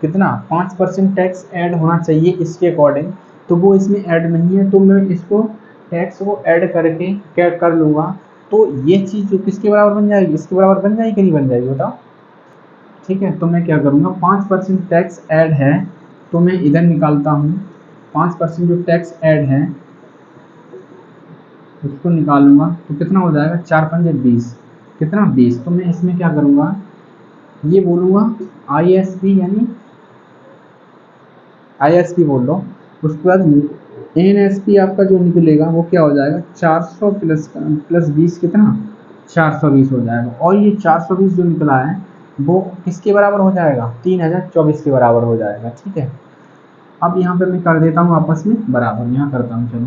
कितना, 5% टैक्स ऐड होना चाहिए इसके अकॉर्डिंग, तो वो इसमें ऐड नहीं है। तो मैं इसको टैक्स को ऐड करके क्या कर लूँगा, तो ये चीज़ जो किसके बराबर बन जाएगी, इसके बराबर बन जाएगी कि नहीं बन जाएगी, बताओ। ठीक है, तो मैं क्या करूँगा, 5% टैक्स ऐड है तो मैं इधर निकालता हूँ, 5% जो टैक्स ऐड है उसको निकालूंगा तो कितना हो जाएगा, 4 पंजे 20, कितना 20। तो मैं इसमें क्या करूँगा, ये बोलूँगा आईएसपी, यानी आईएसपी बोल लो, उसके बाद एनएसपी आपका जो निकलेगा वो क्या हो जाएगा, 400 प्लस 20 कितना, 420 हो जाएगा। और ये 420 जो निकला है वो किसके बराबर हो जाएगा, 3024 के बराबर हो जाएगा। ठीक है, अब यहाँ पे मैं कर देता हूँ आपस में बराबर, यहाँ करता हूँ, चलो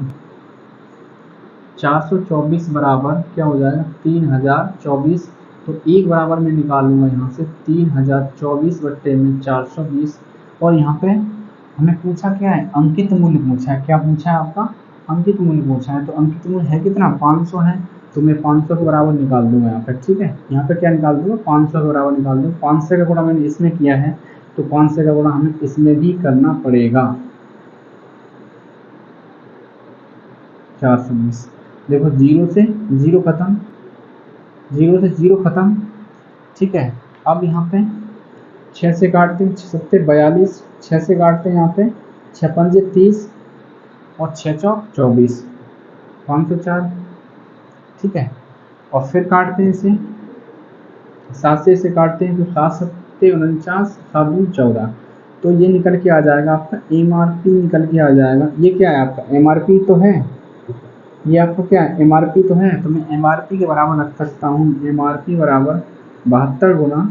424 बराबर क्या हो जाएगा, 3024। तो एक बराबर मैं निकालूंगा यहाँ से 3024 बट्टे में 420। और यहाँ पे हमें पूछा क्या है, अंकित मूल्य पूछा है। क्या पूछा है आपका, अंकित मूल्य पूछा है। तो अंकित मूल्य है कितना, 500 है। तो मैं 500 के बराबर निकाल दूंगा यहाँ पे। ठीक है, यहाँ पे क्या निकाल दूंगा, 500 के बराबर निकाल दूंगा। 500 का गुणा मैंने इसमें किया है तो 500 का गुणा हमें इसमें भी करना पड़ेगा, 420। देखो जीरो से जीरो खत्म, जीरो से जीरो खत्म। ठीक है, अब यहाँ पे 6 से काटते हैं, 6 सत्ते 42, 6 से काटते हैं यहाँ पे 6 पंजे 30 और 6 चौक 24, 504। ठीक है, और फिर काटते हैं इसे 7 से इसे काटते हैं तो 7 सत्ते 49, 7 दूनी 14। तो ये निकल के आ जाएगा आपका एमआरपी, निकल के आ जाएगा। ये क्या है आपका एमआरपी तो है, ये आपको क्या है एमआरपी तो है। तो मैं एमआरपी के बराबर रख सकता हूँ, एमआरपी बराबर 72 गुना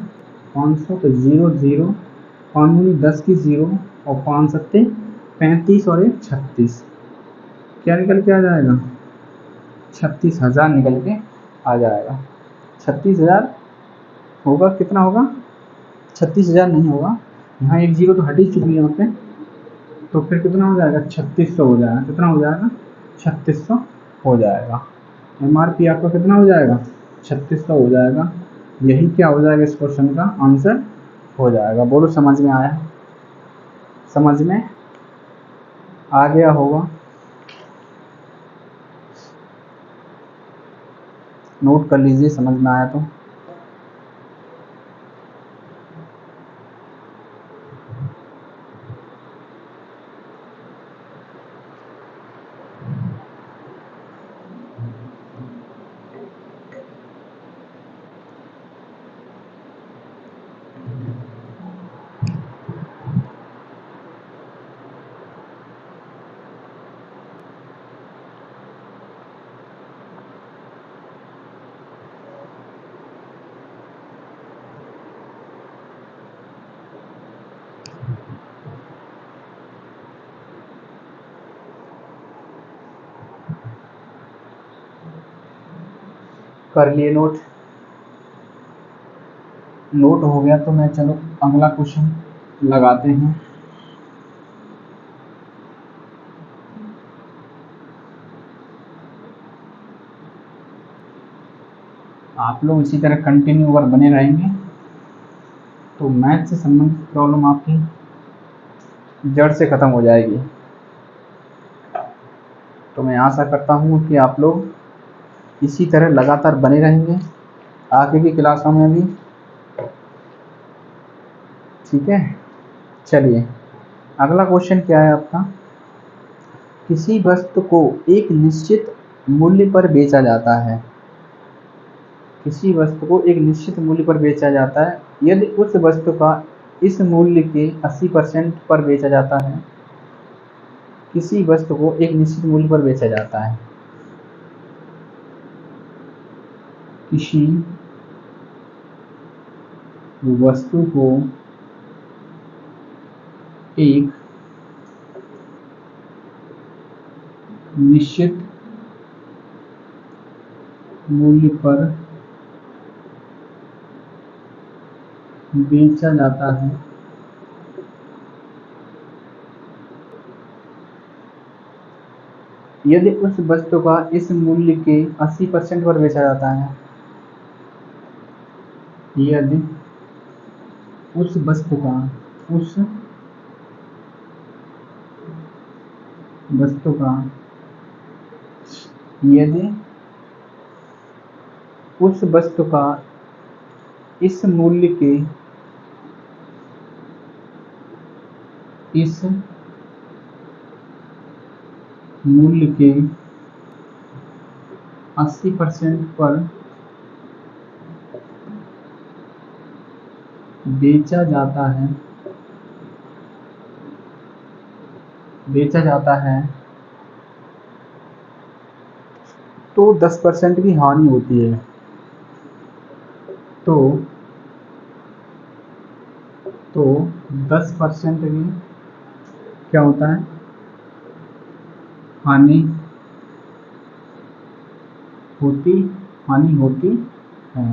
500, तो 0 0, 5 दूनी 10 की 0 और 5 सत्ते 35 और 1 36। क्या निकल के आ जाएगा, 36,000 निकल के आ जाएगा। 36,000 होगा, कितना होगा, 36,000 नहीं होगा, यहाँ एक जीरो तो हट ही चुकी है यहाँ पे। तो फिर कितना हो जाएगा, 3600 हो जाएगा। कितना हो जाएगा, 3600 हो जाएगा। एमआरपी आपका कितना हो जाएगा, 3600 हो जाएगा। यही क्या हो जाएगा, इस क्वेश्चन का आंसर हो जाएगा। बोलो समझ में आया, समझ में आ गया होगा। नोट कर लीजिए समझ में आया तो। कर लिए नोट, नोट हो गया तो मैं चलो अगला क्वेश्चन लगाते हैं। आप लोग इसी तरह कंटिन्यू अगर बने रहेंगे तो मैथ से संबंधित प्रॉब्लम आपकी जड़ से ख़त्म हो जाएगी। तो मैं आशा करता हूँ कि आप लोग इसी तरह लगातार बने रहेंगे आगे की क्लासों में भी। ठीक है, चलिए अगला क्वेश्चन क्या है आपका। किसी वस्तु को एक निश्चित मूल्य पर बेचा जाता है। किसी वस्तु को एक निश्चित मूल्य पर बेचा जाता है यदि उस वस्तु का इस मूल्य के 80% पर बेचा जाता है। किसी वस्तु को एक निश्चित मूल्य पर बेचा जाता है। किसी वस्तु को एक निश्चित मूल्य पर बेचा जाता है यदि उस वस्तु का इस मूल्य के 80% पर बेचा जाता है। यदि उस वस्तु का यदि उस वस्तु का इस मूल्य के 80% पर बेचा जाता है तो 10% की हानि होती है। तो 10% की क्या होता है, हानि होती है।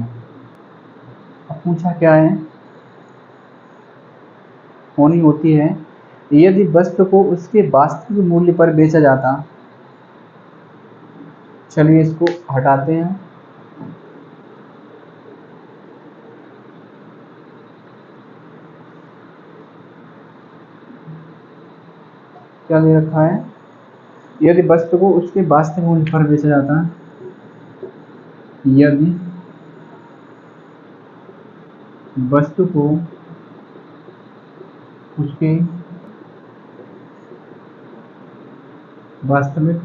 अब पूछा क्या है, हानि होती है यदि वस्तु को उसके वास्तविक मूल्य पर बेचा जाता। चलिए इसको हटाते हैं। क्या दे रखा है, यदि वस्तु को उसके वास्तविक मूल्य पर बेचा जाता है। यदि वस्तु को उसके वास्तविक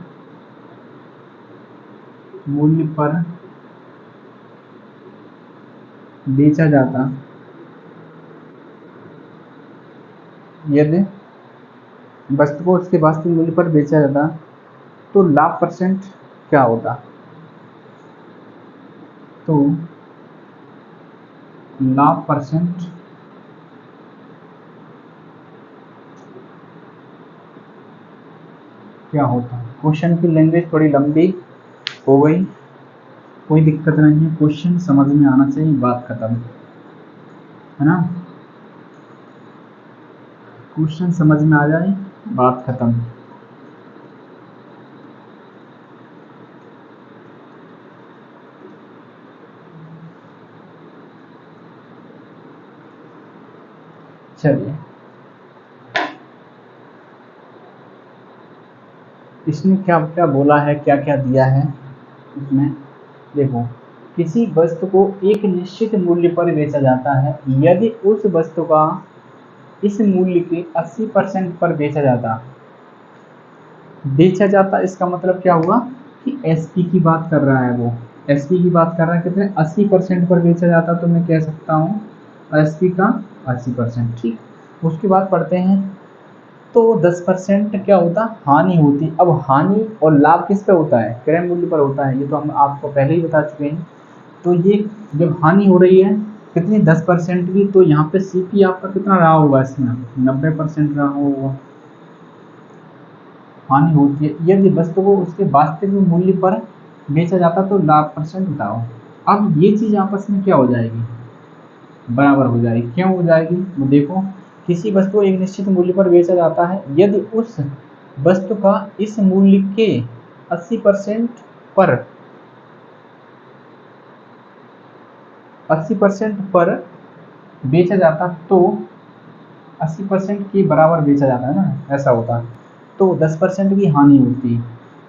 मूल्य पर बेचा जाता। यदि वस्तु को उसके वास्तविक मूल्य पर बेचा जाता तो लाभ परसेंट क्या होता। तो लाभ परसेंट क्या होता। क्वेश्चन की लैंग्वेज थोड़ी लंबी हो गई, कोई दिक्कत नहीं है, क्वेश्चन समझ में आना चाहिए, बात खत्म है ना। क्वेश्चन समझ में आ जाए बात खत्म। चलिए इसमें क्या क्या बोला है, क्या क्या दिया है इसमें देखो। किसी वस्तु को एक निश्चित मूल्य पर बेचा जाता है यदि उस वस्तु का इस मूल्य के 80% पर बेचा जाता। इसका मतलब क्या हुआ कि एसपी की बात कर रहा है, वो एसपी की बात कर रहा है। कितने 80% पर बेचा जाता, तो मैं कह सकता हूँ एसपी का 80%। ठीक, उसके बाद पढ़ते हैं तो 10% क्या होता, हानि होती। अब हानि और लाभ किस पे होता है, क्रय मूल्य पर होता है, ये तो हम आपको पहले ही बता चुके हैं। तो ये जब हानि हो रही है कितनी 10% की, तो यहाँ पे सीपी आपका कितना रहा होगा, इसमें 90% रहा होगा। हानि होती है यदि वस्तु को उसके वास्तविक मूल्य पर बेचा जाता तो लाभ परसेंट बताओ। अब ये चीज आपस में क्या हो जाएगी, बराबर हो जाएगी। क्यों हो जाएगी वो देखो। किसी वस्तु को एक निश्चित मूल्य पर बेचा जाता है यदि उस वस्तु का इस मूल्य के 80% पर 80% पर बेचा जाता तो 80% के बराबर बेचा जाता है ना, ऐसा होता तो 10% की हानि होती।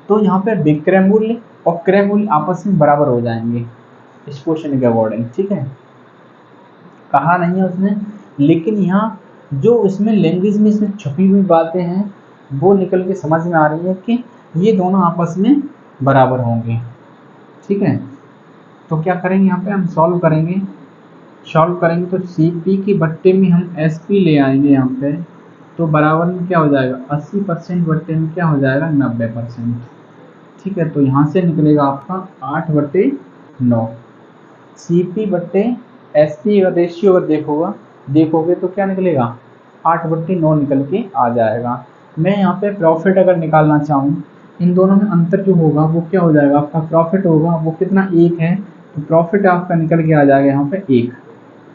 तो यहाँ पे विक्रय मूल्य और क्रय मूल्य आपस में बराबर हो जाएंगे इस क्वेश्चन के अकॉर्डिंग, ठीक है। कहा नहीं है उसने, लेकिन यहाँ जो इसमें लैंग्वेज में इसमें छुपी हुई बातें हैं वो निकल के समझ में आ रही है कि ये दोनों आपस में बराबर होंगे, ठीक है। तो क्या करेंगे यहाँ पे हम सॉल्व करेंगे तो CP के बट्टे में हम SP ले आएंगे यहाँ पे, तो बराबर में क्या हो जाएगा 80% बट्टे में क्या हो जाएगा 90%, ठीक है। तो यहाँ से निकलेगा आपका 8/9। CP बट्टे SP का रेशियो अगर देखोगे तो क्या निकलेगा 8/9 निकल के आ जाएगा। मैं यहाँ पे प्रॉफिट अगर निकालना चाहूँ, इन दोनों में अंतर जो होगा वो क्या हो जाएगा, आपका प्रॉफिट होगा वो कितना 1 है, तो प्रॉफिट आपका निकल के आ जाएगा यहाँ पे 1,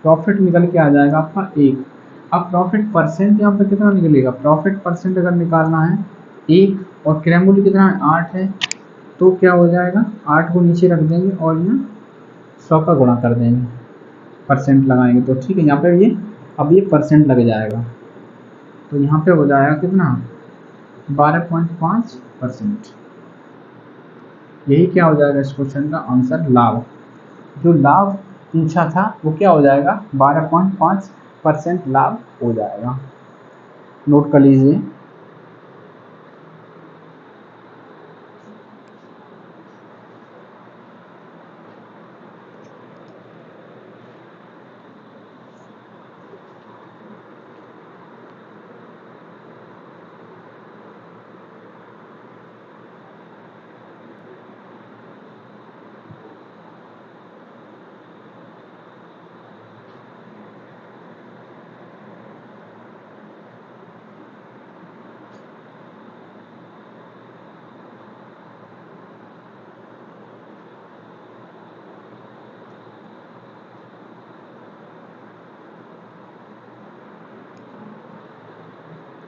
प्रॉफिट निकल के आ जाएगा आपका 1। अब प्रॉफिट परसेंट यहाँ पे कितना निकलेगा, प्रॉफिट परसेंट अगर निकालना है 1 और क्रय मूल्य कितना है 8 है, तो क्या हो जाएगा 8 को नीचे रख देंगे और यहाँ 100 का गुणा कर देंगे, परसेंट लगाएंगे तो ठीक है। यहाँ पे ये अब ये परसेंट लग जाएगा, तो यहाँ पे हो जाएगा कितना 12.5%। यही क्या हो जाएगा इस क्वेश्चन का आंसर, लाभ। जो लाभ पूछा था वो क्या हो जाएगा 12.5% लाभ हो जाएगा, नोट कर लीजिए।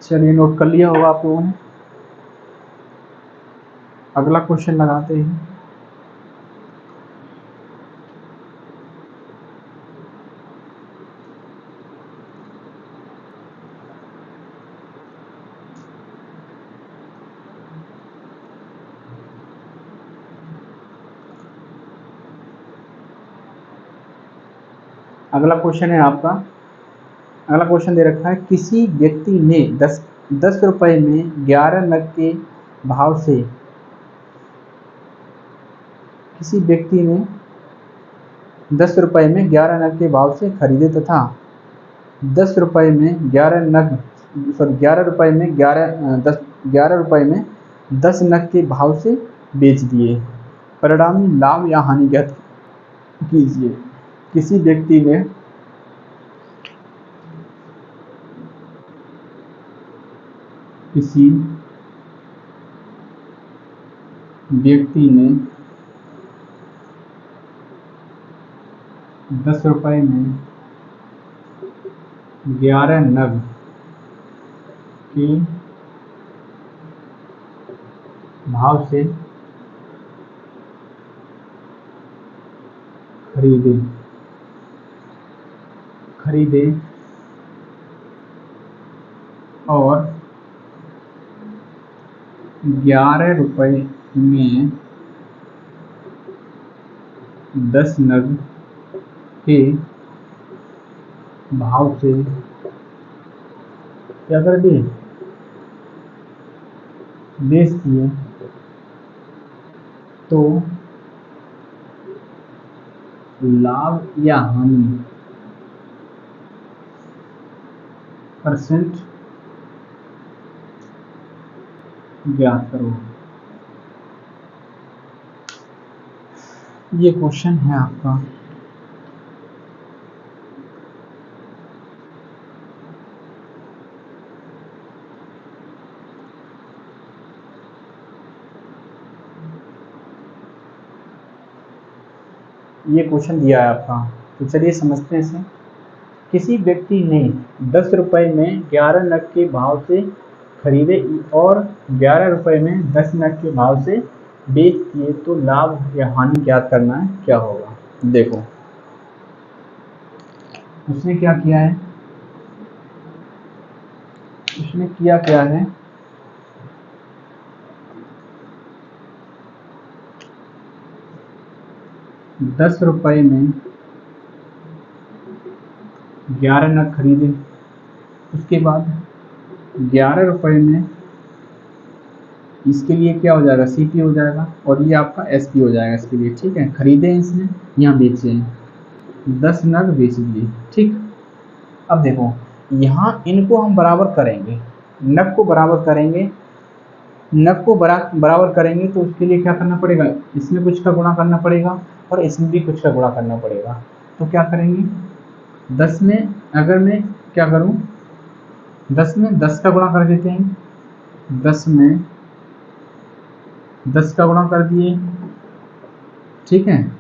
चलिए नोट कर लिया होगा आप लोगों ने। अगला क्वेश्चन लगाते हैं। अगला क्वेश्चन है आपका, अगला क्वेश्चन दे रखा है किसी व्यक्ति ने 10 रुपए में 11 नग के भाव से, किसी व्यक्ति ने 10 रुपए में 11 नग के भाव से खरीदे तथा 10 रुपए में 11 नग, सॉरी 11 रुपए में 11 रुपए में 10 नग के भाव से बेच दिए, परिणामी लाभ या हानि ज्ञात कीजिए। किसी व्यक्ति ने किसी व्यक्ति ने 10 रुपए में 11 नग के भाव से खरीदे और 11 रुपए में 10 नग के भाव से क्या कर दिए, बेच दिए, तो लाभ या हानि परसेंट ज्ञात करो। ये क्वेश्चन है आपका। ये क्वेश्चन दिया है आपका, तो चलिए समझते हैं इसे। किसी व्यक्ति ने 10 रुपए में 11 नग के भाव से खरीदे और 11 रुपए में 10 नग के भाव से बेच दिए, तो लाभ या हानि ज्ञात करना है, क्या होगा। देखो उसने क्या किया है, उसने किया क्या है, 10 रुपए में 11 नग खरीदे। उसके बाद 11 रुपए में इसके लिए क्या हो जाएगा, सीपी हो जाएगा, और ये आपका एसपी हो जाएगा इसके लिए। ठीक है, खरीदे इसने, यहाँ बेचे हैं, 10 नग बेच दिए। ठीक, अब देखो यहाँ इनको हम बराबर करेंगे, नग को बराबर करेंगे, नग को बराबर करेंगे तो उसके लिए क्या करना पड़ेगा, इसमें कुछ का गुणा करना पड़ेगा और इसमें भी कुछ का गुणा करना पड़ेगा। तो क्या करेंगे, 10 में अगर मैं क्या करूँ, 10 में 10 का गुणा कर देते हैं, 10 में 10 का गुणा कर दिए। ठीक है,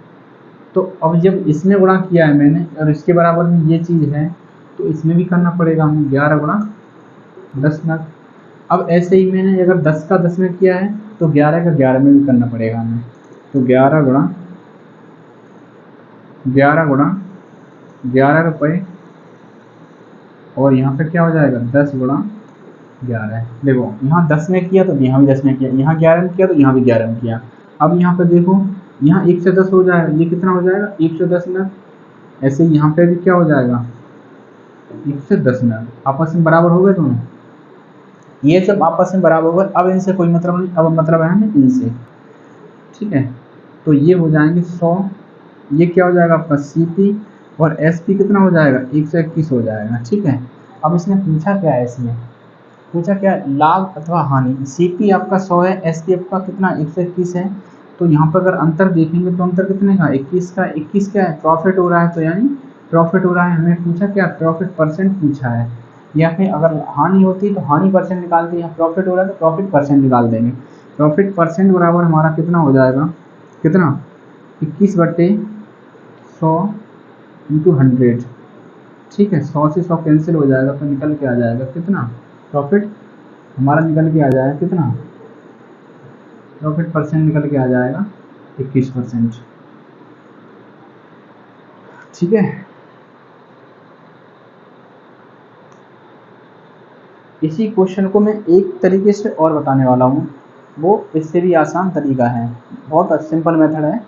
तो अब जब इसमें गुणा किया है मैंने और इसके बराबर में ये चीज़ है, तो इसमें भी करना पड़ेगा हमें 11 गुणा 10 नग। अब ऐसे ही मैंने अगर 10 का 10 में किया है तो 11 का 11 में भी करना पड़ेगा हमें। तो 11 गुणा 11 रुपये, और यहाँ पे क्या हो जाएगा, 10 गुणा 11। देखो यहाँ 10 में किया तो यहाँ भी 10 में किया, यहाँ 11 में किया तो यहाँ भी 11 में किया। अब यहाँ पे देखो, यहाँ 1 से 10 हो जाएगा, ये कितना हो जाएगा, 110 नग। ऐसे यहाँ पे भी क्या हो जाएगा, 1 से 10 नग। आपस में बराबर हो गए दोनों, ये सब आपस में बराबर हो गए। अब इनसे कोई मतलब नहीं, अब मतलब है हमें इनसे। ठीक है, तो ये हो जाएंगे 100, ये क्या हो जाएगा आपका सीपी, और एसपी कितना हो जाएगा, 121 हो जाएगा। ठीक है, अब इसने पूछा क्या है, इसमें पूछा क्या, लाभ अथवा हानि। सीपी आपका 100 है, एसपी आपका कितना 121 है। तो यहाँ पर अगर अंतर देखेंगे तो अंतर कितने का, 21 का। 21 क्या है, प्रॉफिट हो रहा है, तो यानी प्रॉफिट हो रहा है। हमें पूछा क्या, प्रॉफिट परसेंट पूछा है, या फिर अगर हानि होती तो हानि परसेंट निकालते, यहाँ प्रॉफिट हो रहा है तो प्रॉफिट परसेंट निकाल देंगे। प्रॉफिट परसेंट बराबर हमारा कितना हो जाएगा, कितना, 21/100 इंटू 100। ठीक है, 100 से 100 कैंसिल हो जाएगा तो निकल के आ जाएगा कितना, प्रॉफिट हमारा निकल के आ जाएगा कितना, प्रॉफिट परसेंट निकल के आ जाएगा 21%। ठीक है, इसी क्वेश्चन को मैं एक तरीके से और बताने वाला हूँ, वो इससे भी आसान तरीका है, बहुत सिंपल मेथड है,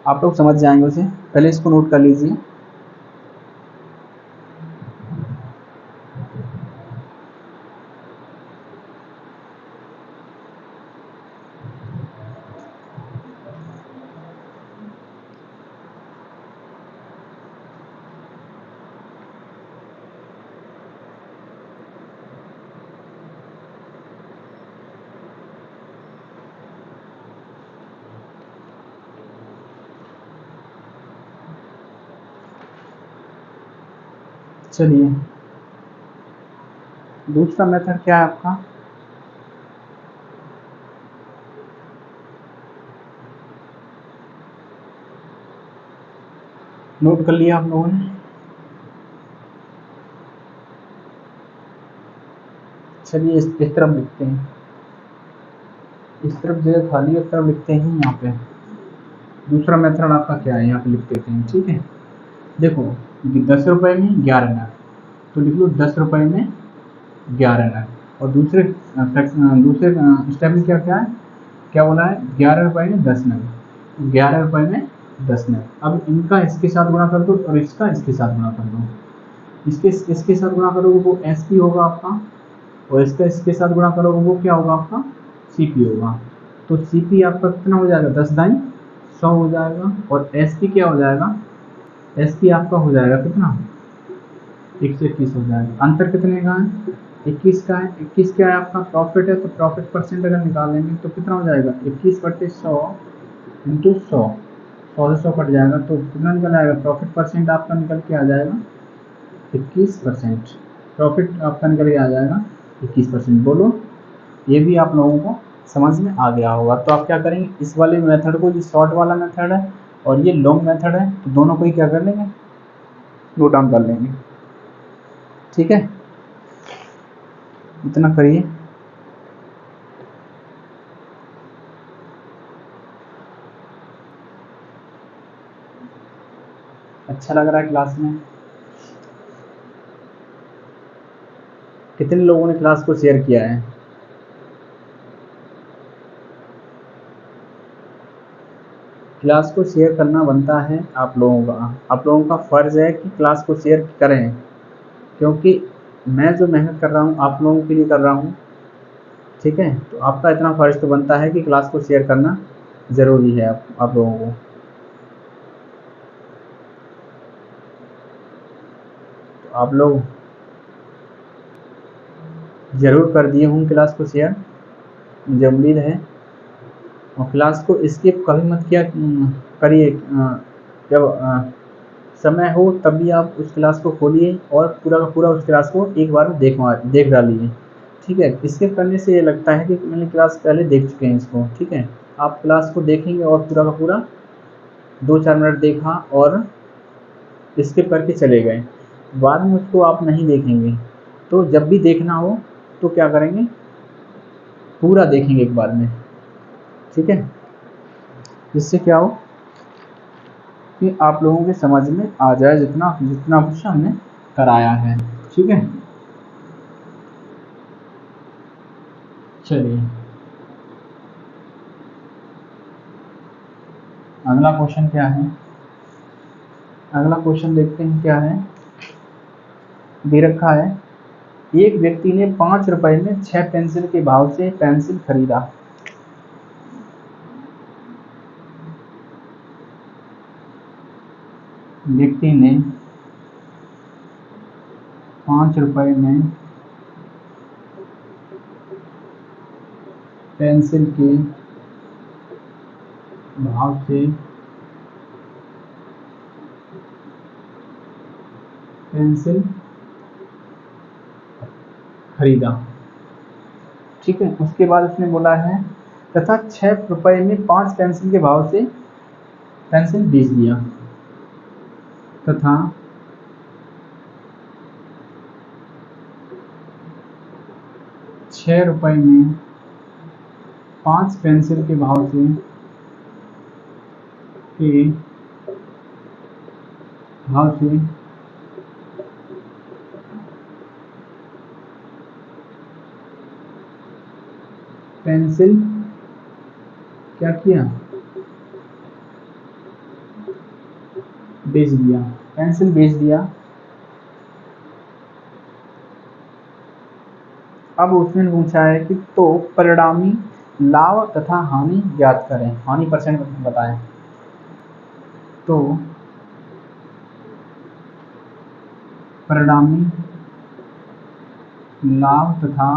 आप लोग समझ जाएंगे उसे। पहले इसको नोट कर लीजिए। चलिए, दूसरा मेथड क्या है आपका, नोट कर लिया आप लोगों ने। चलिए इस तरफ लिखते हैं, इस तरफ जगह खाली है, इस तरफ लिखते हैं यहाँ पे। दूसरा मेथड आपका क्या है, यहाँ पे लिख देते हैं। ठीक है, देखो 10 रुपए में 11 नग, तो लिख लो 10 रुपए में 11 नग। और दूसरे दूसरे स्टेप में क्या क्या है, क्या बोला है, 11 रुपए में 10 नग, 11 रुपए में 10 नग। अब इनका इसके साथ गुणा कर दो और इसका इसके साथ गुणा कर दो। इसके साथ गुणा करोगे वो एस पी होगा आपका, और इसका इसके साथ गुणा करोगे वो क्या होगा आपका, सी पी होगा। तो सी पी आपका कितना हो जाएगा, 10 दाई 100 हो जाएगा, और एस पी क्या हो जाएगा, एस पी आपका हो जाएगा कितना, 121 हो जाएगा। अंतर कितने का है, 21 का है। 21 क्या है आपका, प्रॉफिट है, तो प्रॉफिट परसेंट अगर निकालेंगे तो कितना हो जाएगा, 21/100 इंटू 100, 100 से 100 कट जाएगा तो कितना निकल आएगा, प्रॉफिट परसेंट आपका निकल के आ जाएगा 21%। प्रॉफिट आपका निकल के आ जाएगा 21%। बोलो, ये भी आप लोगों को समझ में आ गया होगा। तो आप क्या करेंगे, इस वाले मेथड को, ये शॉर्ट वाला मेथड है और ये लॉन्ग मेथड है, तो दोनों को ही क्या कर लेंगे, नोट डाउन कर लेंगे। ठीक है, इतना करिए। अच्छा लग रहा है क्लास में। कितने लोगों ने क्लास को शेयर किया है? क्लास को शेयर करना बनता है आप लोगों का। आप लोगों का फ़र्ज़ है कि क्लास को शेयर करें, क्योंकि मैं जो मेहनत कर रहा हूँ आप लोगों के लिए कर रहा हूँ, ठीक है? तो आपका इतना फ़र्ज़ तो बनता है कि क्लास को शेयर करना ज़रूरी है आप लोगों को। तो आप लोग ज़रूर कर दिए होंगे क्लास को शेयर, मुझे उम्मीद है। और क्लास को स्किप कभी मत किया करिए। जब समय हो तभी आप उस क्लास को खोलिए और पूरा का पूरा उस क्लास को एक बार देख डालिए, ठीक है? स्किप करने से ये लगता है कि मैंने क्लास पहले देख चुके हैं इसको, ठीक है? आप क्लास को देखेंगे और पूरा का पूरा 2-4 मिनट देखा और स्किप करके चले गए, बाद में उसको आप नहीं देखेंगे। तो जब भी देखना हो तो क्या करेंगे, पूरा देखेंगे एक बार में, ठीक है? जिससे क्या हो कि आप लोगों के समझ में आ जाए जितना जितना कुछ हमने कराया है, ठीक है? चलिए अगला क्वेश्चन क्या है? अगला क्वेश्चन देखते हैं क्या है। दे रखा है, एक व्यक्ति ने 5 रुपए में 6 पेंसिल के भाव से पेंसिल खरीदा। व्यक्ति ने 5 रुपए में पेंसिल के भाव से पेंसिल खरीदा, ठीक है? उसके बाद उसने बोला है तथा 6 रुपए में 5 पेंसिल के भाव से पेंसिल बेच दिया, तथा 6 रुपए में 5 पेंसिल के भाव से पेंसिल क्या किया, बेच दिया, पेंसिल बेच दिया। अब उसने पूछा है कि तो परिणामी लाभ तथा हानि ज्ञात करें, हानि परसेंट बताएं। तो परिणामी लाभ तथा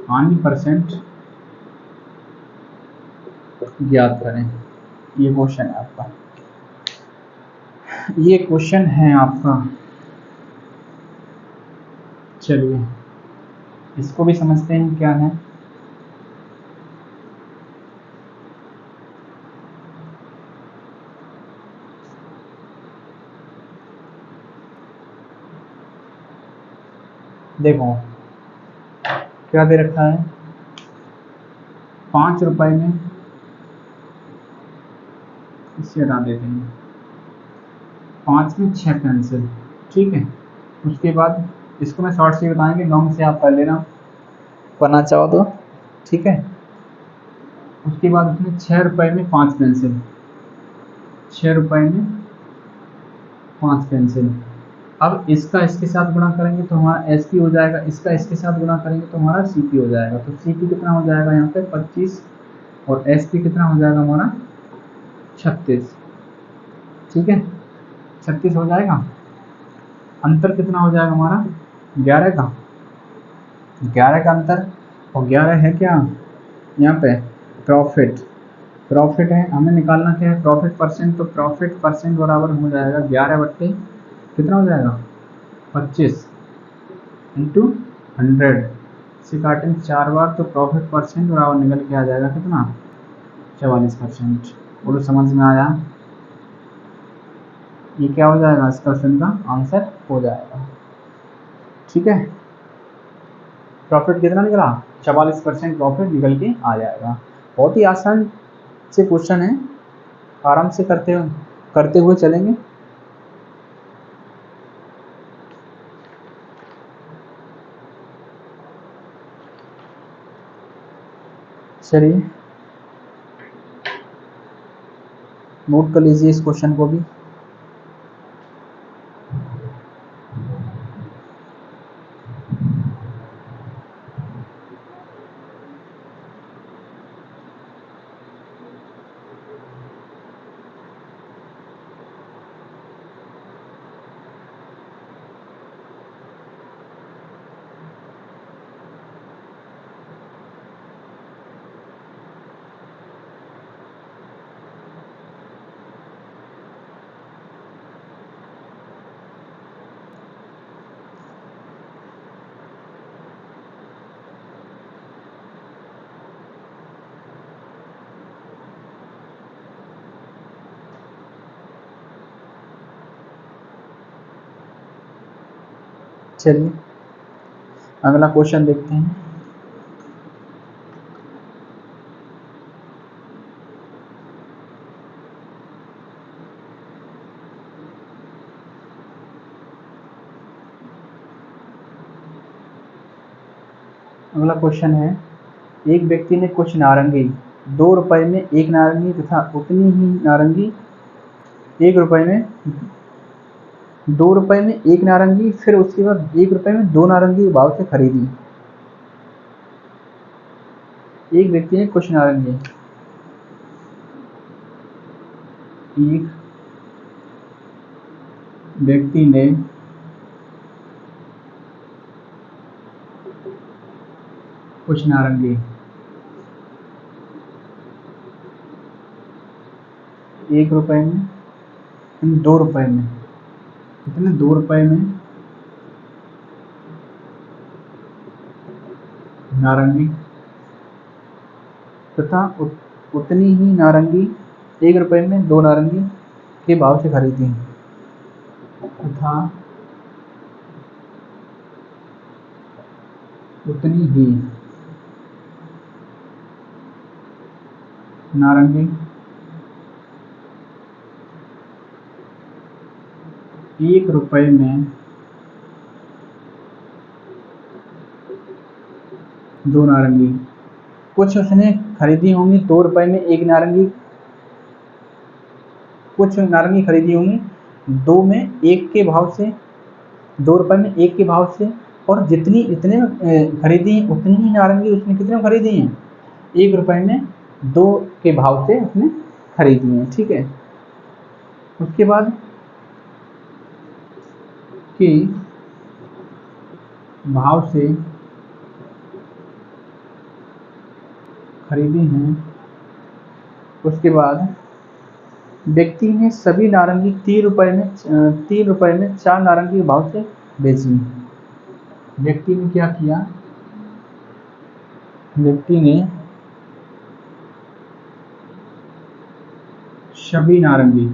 हानि परसेंट ज्ञात करें, ये क्वेश्चन है आपका, ये क्वेश्चन है आपका। चलिए इसको भी समझते हैं क्या है। देखो क्या दे रखा है, 5 रुपए में, इसे हटा देते हैं, 5 में 6 पेंसिल, ठीक है? उसके बाद इसको मैं शॉर्ट से बताएंगे, लॉन्ग से आप कर लेना पढ़ना चाहो तो, ठीक है? उसके बाद उसने 6 रुपए में 5 पेंसिल, 6 रुपए में 5 पेंसिल। अब इसका इसके साथ गुणा करेंगे तो हमारा एस पी हो जाएगा, इसका इसके साथ गुणा करेंगे तो हमारा सी पी हो जाएगा। तो सी पी कितना हो जाएगा यहाँ पे 25 और एस पी कितना हो जाएगा हमारा 36, ठीक है? 36 हो जाएगा। अंतर कितना हो जाएगा हमारा 11 का, 11 का अंतर। और 11 है क्या यहाँ पे प्रॉफिट, प्रॉफिट है, हमें निकालना क्या है प्रॉफिट परसेंट। तो प्रॉफिट परसेंट बराबर हो जाएगा 11 बट्टे कितना हो जाएगा 25 इंटू 100 से काटेंगे 4 बार, तो प्रॉफिट परसेंट बराबर निकल के आ जाएगा कितना 44%। बोलो समझ में आया? ये क्या हो जाएगा इस क्वेश्चन का आंसर हो जाएगा, ठीक है? प्रॉफिट कितना निकला 44% प्रॉफिट निकल के आ जाएगा। बहुत ही आसान से क्वेश्चन है, आराम से करते हुए चलेंगे। चलिए नोट कर लीजिए इस क्वेश्चन को भी। चलिए अगला क्वेश्चन देखते हैं। अगला क्वेश्चन है, एक व्यक्ति ने कुछ नारंगी 2 रुपए में एक नारंगी तथा उतनी ही नारंगी 1 रुपए में 2 रुपए में एक नारंगी, फिर उसके बाद 1 रुपए में 2 नारंगी के भाव से खरीदी। एक व्यक्ति ने कुछ नारंगी, एक व्यक्ति ने कुछ नारंगी 1 रुपए में 2 रुपए में, कितने 2 रुपए में नारंगी तथा उतनी ही नारंगी 1 रुपए में 2 नारंगी के भाव से खरीदी तथा उतनी ही नारंगी 1 रुपए में 2 नारंगी। कुछ उसने खरीदी होंगी 2 रुपए में एक नारंगी, कुछ नारंगी खरीदी होंगी 2 में 1 के भाव से, 2 रुपए में 1 के भाव से, और जितनी इतने खरीदी उतनी ही नारंगी उसने कितने में खरीदी हैं, 1 रुपए में 2 के भाव से उसने खरीदी हैं। ठीक है, उसके बाद के भाव से खरीदी हैं। उसके बाद व्यक्ति ने सभी नारंगी 3 रुपए में 4 नारंगी के भाव से बेची। व्यक्ति ने क्या किया, व्यक्ति ने सभी नारंगी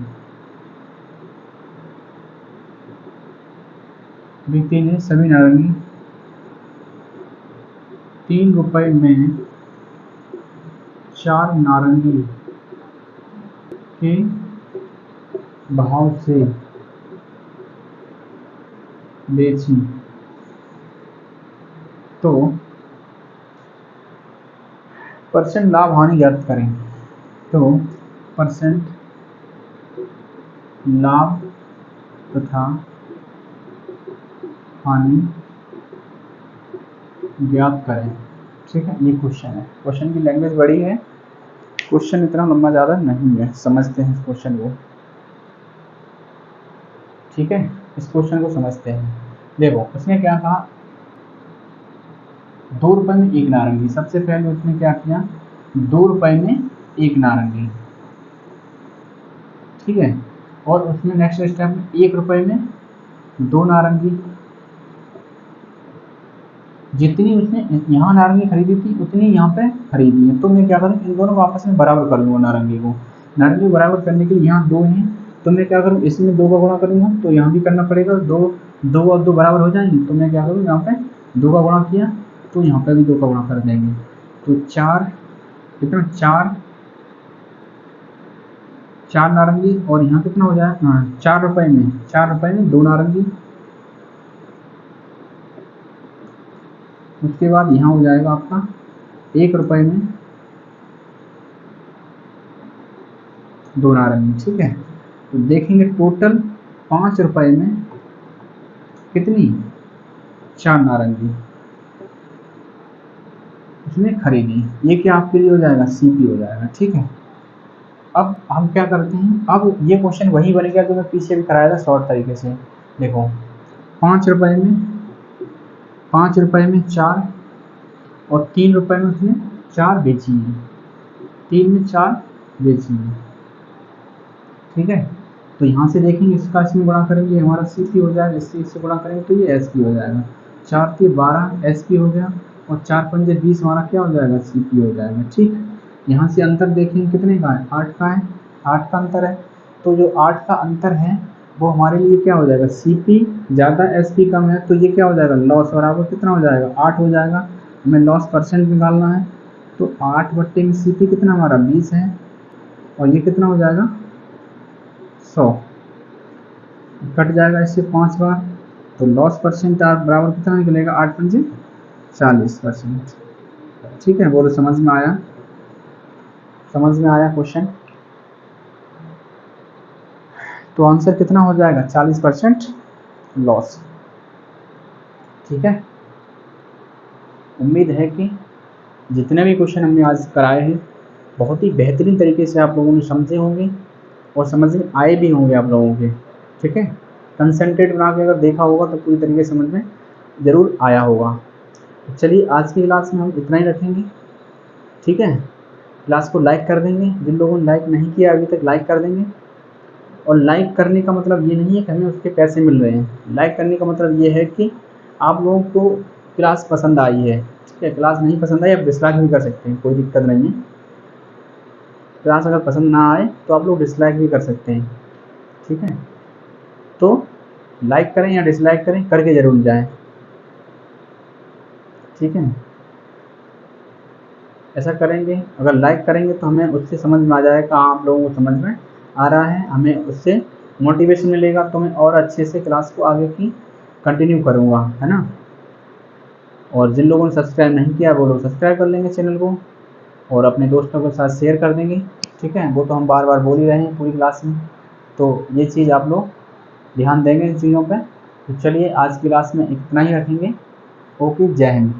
3 रुपए में 4 नारंगी के भाव से बेची। तो परसेंट लाभ हानि ज्ञात करें। तो परसेंट लाभ तथा हानि ज्ञात करें। ठीक है, ये क्वेश्चन है। क्वेश्चन की लैंग्वेज बड़ी है, क्वेश्चन इतना लंबा ज़्यादा नहीं है। समझते हैं इस क्वेश्चन को। ठीक है, इस क्वेश्चन को समझते हैं। देखो उसने क्या कहा, 2 रुपए में एक नारंगी। सबसे पहले उसने क्या किया, 2 रुपए में एक नारंगी। ठीक है, और उसमें नेक्स्ट स्टेप में 1 रुपए में 2 नारंगी। जितनी उसने यहाँ नारंगी खरीदी थी उतनी यहाँ पे खरीदी है। तो मैं क्या करूँ, इन दोनों को आपस में बराबर कर लूँगा। नारंगी को बराबर करने के लिए यहाँ 2 हैं, तो मैं क्या करूँ, इसमें 2 का गुणा करूँगा, तो यहाँ भी करना पड़ेगा। 2 और 2 बराबर हो जाएंगे, तो मैं क्या करूँ, यहाँ पे 2 का गुणा किया तो यहाँ पे भी 2 का गुणा कर देंगे। तो 4 कितना, 4 नारंगी, और यहाँ कितना हो जाए, 4 रुपए में 2 नारंगी। उसके बाद यहाँ हो जाएगा आपका 1 रुपए में 2 नारंगी, ठीक है। तो देखेंगे टोटल 5 रुपए में कितनी, 4 नारंगी उसने खरीदी। ये क्या आपके लिए हो जाएगा, सीपी हो जाएगा, ठीक है। अब हम क्या करते हैं, अब ये क्वेश्चन वही बन गया जो मैं पीछे भी कराया था शॉर्ट तरीके से। देखो 5 रुपए में 4 और 3 रुपए में उसने 4 बेची है, 3 में 4 बेची है, ठीक है। तो यहाँ से देखेंगे इसका इसमें गुणा करेंगे हमारा सी पी हो जाएगा, इससे गुणा करेंगे तो ये एस पी हो जाएगा। 4 के 12 एस पी हो गया और 4 पंजे 20 हमारा क्या हो जाएगा, सी पी हो जाएगा, ठीक। यहाँ से अंतर देखेंगे कितने का है, 8 का है, 8 का अंतर है। तो जो 8 का अंतर है वो हमारे लिए क्या हो जाएगा, सी पी ज़्यादा एस पी कम है, तो ये क्या हो जाएगा, लॉस बराबर कितना हो जाएगा, 8 हो जाएगा। हमें लॉस परसेंट निकालना है, तो 8 बट्टे में सी पी कितना हमारा 20 है और ये कितना हो जाएगा 100, कट जाएगा इससे 5 बार, तो लॉस परसेंट बराबर कितना निकलेगा, 8 पंजे 40%, ठीक है। बोलो समझ में आया, समझ में आया क्वेश्चन। तो आंसर कितना हो जाएगा, 40% लॉस, ठीक है। उम्मीद है कि जितने भी क्वेश्चन हमने आज कराए हैं बहुत ही बेहतरीन तरीके से आप लोगों ने समझे होंगे और समझ में आए भी होंगे आप लोगों के, ठीक है। कंसंट्रेट बना के अगर देखा होगा तो पूरी तरीके से समझ में ज़रूर आया होगा। चलिए आज की क्लास में हम इतना ही रखेंगे, ठीक है। क्लास को लाइक कर देंगे, जिन लोगों ने लाइक नहीं किया अभी तक लाइक कर देंगे। और लाइक करने का मतलब ये नहीं है कि हमें उसके पैसे मिल रहे हैं, लाइक करने का मतलब ये है कि आप लोगों को क्लास पसंद आई है, ठीक है। क्लास नहीं पसंद आई आप डिसलाइक भी कर सकते हैं, कोई दिक्कत नहीं है। क्लास अगर पसंद ना आए तो आप लोग डिसलाइक भी कर सकते हैं, ठीक है। तो लाइक करें या डिसलाइक करें, करके ज़रूर जाएं, ठीक है। ऐसा करेंगे, अगर लाइक करेंगे तो हमें उससे समझ में आ जाएगा आप लोगों को समझ में आ रहा है, हमें उससे मोटिवेशन मिलेगा, तो मैं और अच्छे से क्लास को आगे की कंटिन्यू करूँगा, है ना। और जिन लोगों ने सब्सक्राइब नहीं किया वो लोग सब्सक्राइब कर लेंगे चैनल को और अपने दोस्तों के साथ शेयर कर देंगे, ठीक है। वो तो हम बार बार बोल ही रहे हैं पूरी क्लास में, तो ये चीज़ आप लोग ध्यान देंगे इन चीज़ों पर। तो चलिए आज की क्लास में इतना ही रखेंगे। ओके, जय हिंद।